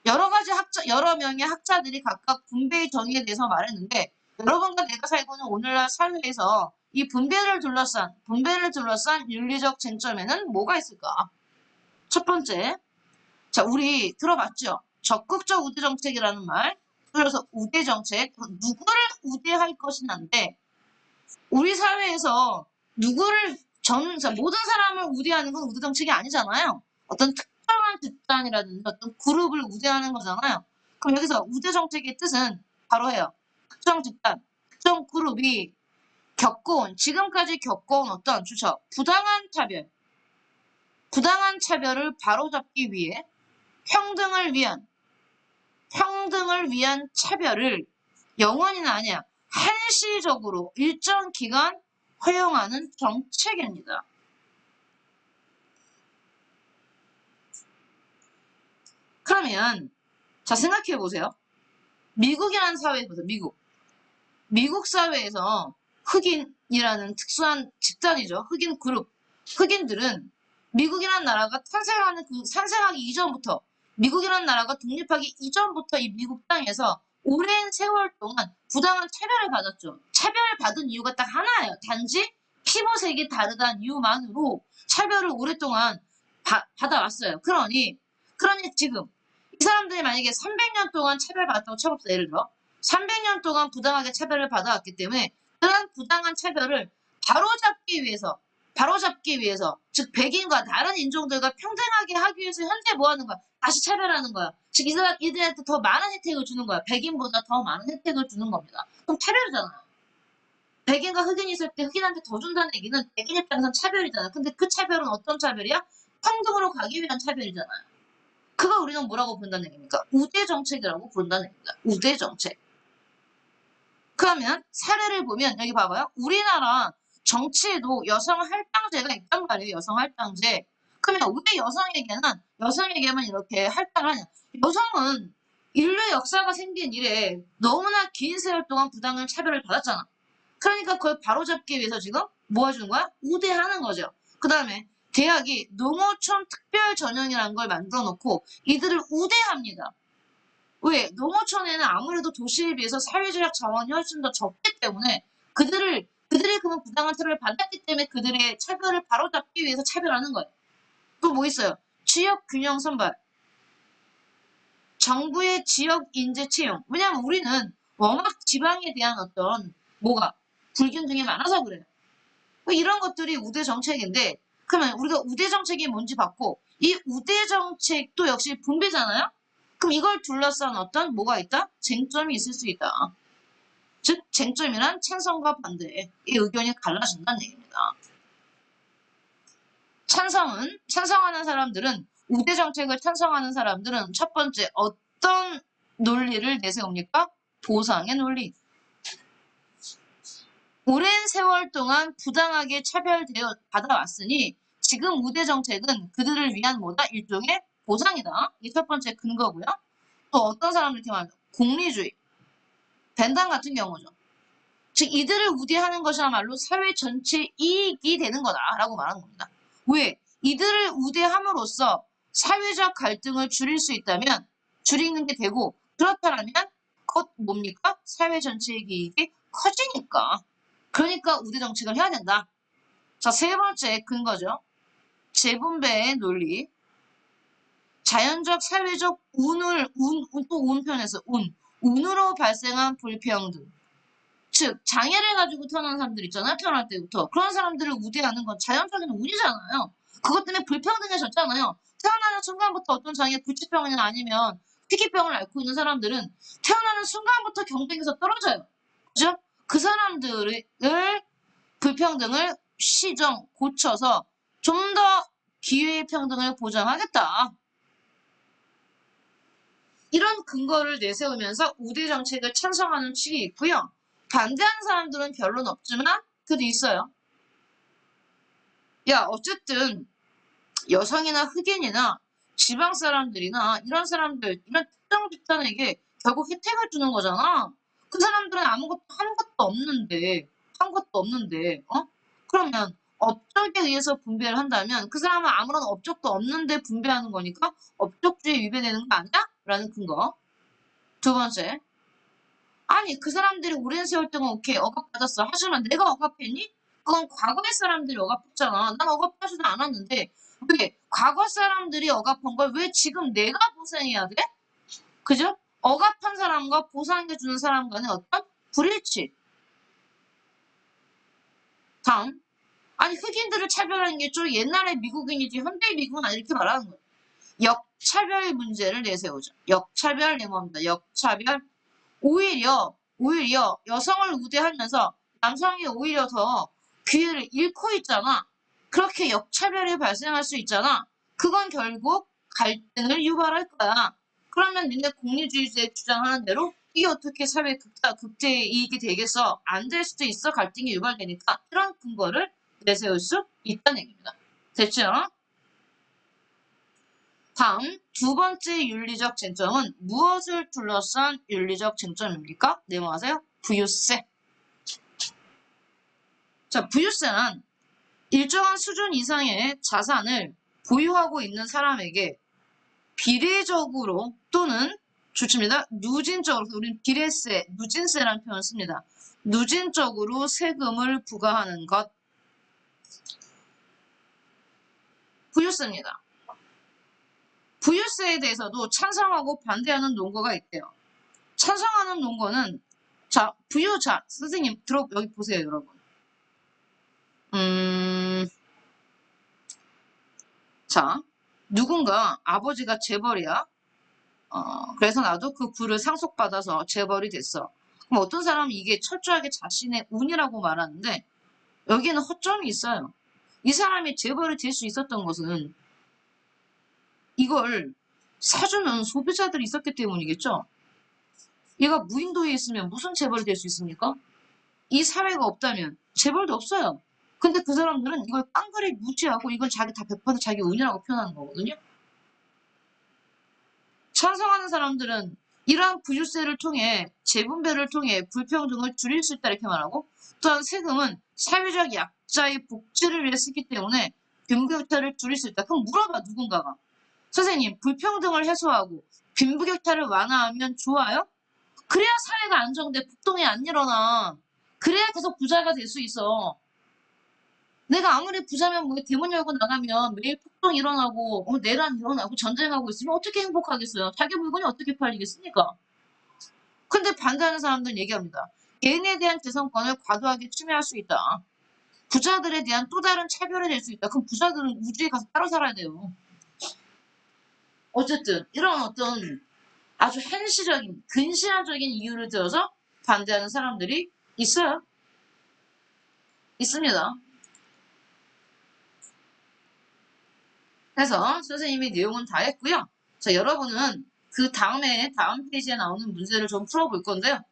여러 명의 학자들이 각각 분배의 정의에 대해서 말했는데 여러분과 내가 살고 있는 오늘날 사회에서 이 분배를 둘러싼 윤리적 쟁점에는 뭐가 있을까? 첫 번째, 자, 우리 들어봤죠? 적극적 우대 정책이라는 말. 그래서 우대 정책, 누구를 우대할 것이냐인데, 우리 사회에서 누구를 자, 모든 사람을 우대하는 건 우대 정책이 아니잖아요. 어떤 특정한 집단이라든지 어떤 그룹을 우대하는 거잖아요. 그럼 여기서 우대 정책의 뜻은 바로 해요. 특정 집단, 특정 그룹이 지금까지 겪어온 어떤 부당한 차별을 바로잡기 위해 평등을 위한 차별을 영원히는 아니야. 한시적으로 일정 기간 허용하는 정책입니다. 그러면 자 생각해 보세요. 미국이라는 사회에 보세요. 미국 사회에서 흑인이라는 특수한 집단이죠. 흑인 그룹. 흑인들은 미국이라는 나라가 탄생하기 이전부터 미국이라는 나라가 독립하기 이전부터 이 미국 땅에서 오랜 세월 동안 부당한 차별을 받았죠. 차별을 받은 이유가 딱 하나예요. 단지 피부색이 다르다는 이유만으로 차별을 오랫동안 받아왔어요. 그러니 지금 이 사람들이 만약에 300년 동안 차별받았다고 쳐봅시다. 예를 들어 300년 동안 부당하게 차별을 받아왔기 때문에 그런 부당한 차별을 바로잡기 위해서 즉 백인과 다른 인종들과 평등하게 하기 위해서 현재 뭐 하는 거야? 다시 차별하는 거야. 즉 이들한테 더 많은 혜택을 주는 거야. 백인보다 더 많은 혜택을 주는 겁니다. 그럼 차별이잖아요. 백인과 흑인이 있을 때 흑인한테 더 준다는 얘기는 백인 입장에선 차별이잖아. 근데 그 차별은 어떤 차별이야? 평등으로 가기 위한 차별이잖아요. 그걸 우리는 뭐라고 부른다는 얘기입니까? 우대 정책이라고 부른다는 얘기입니다. 우대 정책. 그러면 사례를 보면 여기 봐봐요. 우리나라 정치에도 여성 할당제가 있단 말이에요. 여성 할당제. 그러면 왜 여성에게만 이렇게 할당을 하냐? 여성은 인류 역사가 생긴 이래 너무나 긴 세월 동안 부당한 차별을 받았잖아. 그러니까 그걸 바로잡기 위해서 지금 뭐 해주는 거야? 우대하는 거죠. 그 다음에 대학이 농어촌 특별 전형이라는 걸 만들어 놓고 이들을 우대합니다. 왜? 농어촌에는 아무래도 도시에 비해서 사회적 자원이 훨씬 더 적기 때문에 그들이 그런 부당한 차별을 받았기 때문에 그들의 차별을 바로잡기 위해서 차별하는 거예요. 또 뭐 있어요? 지역 균형 선발. 정부의 지역 인재 채용. 왜냐하면 우리는 워낙 지방에 대한 어떤 불균등이 많아서 그래요. 이런 것들이 우대 정책인데 그러면 우리가 우대 정책이 뭔지 봤고 이 우대 정책도 역시 분배잖아요. 그럼 이걸 둘러싼 어떤 뭐가 있다? 쟁점이 있을 수 있다. 즉 쟁점이란 찬성과 반대의 의견이 갈라진다는 얘기입니다. 찬성하는 사람들은 우대 정책을 찬성하는 사람들은 첫 번째 어떤 논리를 내세웁니까? 보상의 논리. 오랜 세월 동안 부당하게 차별되어 받아왔으니 지금 우대 정책은 그들을 위한 일종의 보상이다. 이게 첫 번째 근거고요. 또 어떤 사람들 이렇게 말합니다. 공리주의, 벤당 같은 경우죠. 즉 이들을 우대하는 것이야말로 사회 전체 이익이 되는 거다라고 말하는 겁니다. 왜? 이들을 우대함으로써 사회적 갈등을 줄이는 게 되고 그렇다면 그것 뭡니까? 사회 전체의 이익이 커지니까. 그러니까 우대 정책을 해야 된다. 자, 세 번째 근거죠. 재분배의 논리. 자연적 사회적 운 편에서 운으로 발생한 불평등. 즉 장애를 가지고 태어난 사람들 있잖아요. 태어날 때부터. 그런 사람들을 우대하는 건 자연적인 운이잖아요. 그것 때문에 불평등해졌잖아요. 태어나는 순간부터 어떤 장애, 불치병이나 아니면 희귀병을 앓고 있는 사람들은 태어나는 순간부터 경쟁에서 떨어져요. 그죠? 그 사람들을 불평등을 고쳐서 좀 더 기회의 평등을 보장하겠다. 이런 근거를 내세우면서 우대 정책을 찬성하는 측이 있고요. 반대하는 사람들은 별로는 없지만 그래도 있어요. 어쨌든 여성이나 흑인이나 지방 사람들이나 이런 사람들, 이런 특정 집단에게 결국 혜택을 주는 거잖아. 그 사람들은 한 것도 없는데, 그러면 업적에 의해서 분배를 한다면 그 사람은 아무런 업적도 없는데 분배하는 거니까 업적주의에 위배되는 거 아니야? 라는 근거. 두 번째. 아니 그 사람들이 오랜 세월 동안 오케이 억압받았어. 하지만 내가 억압했니? 그건 과거의 사람들이 억압했잖아. 난 억압하지도 않았는데 왜? 과거 사람들이 억압한 걸 왜 지금 내가 보상해야 돼? 그죠? 억압한 사람과 보상해주는 사람 간의 어떤 불일치. 다음. 아니, 흑인들을 차별하는 게 좀 옛날의 미국인이지 현대 미국은 아니 이렇게 말하는 거예요. 역차별 문제를 내세우죠. 역차별 내모입니다. 역차별. 오히려 여성을 우대하면서 남성이 오히려 더 기회를 잃고 있잖아. 그렇게 역차별이 발생할 수 있잖아. 그건 결국 갈등을 유발할 거야. 그러면 니네 공리주의자에 주장하는 대로 이게 어떻게 사회 극대의 이익이 되겠어? 안 될 수도 있어. 갈등이 유발되니까 이런 근거를 내세울 수 있다는 얘기입니다. 됐죠? 다음 두 번째 윤리적 쟁점은 무엇을 둘러싼 윤리적 쟁점입니까? 네모하세요. 부유세. 자, 부유세는 일정한 수준 이상의 자산을 보유하고 있는 사람에게 비례적으로 또는 좋습니다. 누진적으로, 우리는 비례세, 누진세라는 표현을 씁니다. 누진적으로 세금을 부과하는 것. 부유세입니다. 부유세에 대해서도 찬성하고 반대하는 논거가 있대요. 찬성하는 논거는 자, 선생님 여기 보세요, 여러분. 자, 누군가 아버지가 재벌이야. 그래서 나도 그 부를 상속받아서 재벌이 됐어. 그럼 어떤 사람은 이게 철저하게 자신의 운이라고 말하는데 여기에는 허점이 있어요. 이 사람이 재벌이 될 수 있었던 것은 이걸 사주는 소비자들이 있었기 때문이겠죠. 얘가 무인도에 있으면 무슨 재벌이 될 수 있습니까? 이 사회가 없다면 재벌도 없어요. 근데 그 사람들은 이걸 깡그리 무시하고 이걸 자기 다 100% 자기 운이라고 표현하는 거거든요. 찬성하는 사람들은 이러한 부유세를 통해 재분배를 통해 불평등을 줄일 수 있다 이렇게 말하고 또한 세금은 사회적 약자의 복지를 위해 쓰기 때문에 빈부격차를 줄일 수 있다. 그럼 물어봐 누군가가. 선생님 불평등을 해소하고 빈부격차를 완화하면 좋아요? 그래야 사회가 안정돼 폭동이 안 일어나. 그래야 계속 부자가 될 수 있어. 내가 아무리 부자면 뭐 대문 열고 나가면 매일 폭동 일어나고 내란 일어나고 전쟁하고 있으면 어떻게 행복하겠어요? 자기 물건이 어떻게 팔리겠습니까? 근데 반대하는 사람들은 얘기합니다. 개인에 대한 재산권을 과도하게 침해할 수 있다. 부자들에 대한 또 다른 차별이 될 수 있다. 그럼 부자들은 우주에 가서 따로 살아야 돼요. 어쨌든 이런 어떤 아주 현실적인 근시안적인 이유를 들어서 반대하는 사람들이 있어요. 있습니다. 그래서 선생님이 내용은 다 했고요. 자, 여러분은 그 다음 페이지에 나오는 문제를 좀 풀어볼 건데요.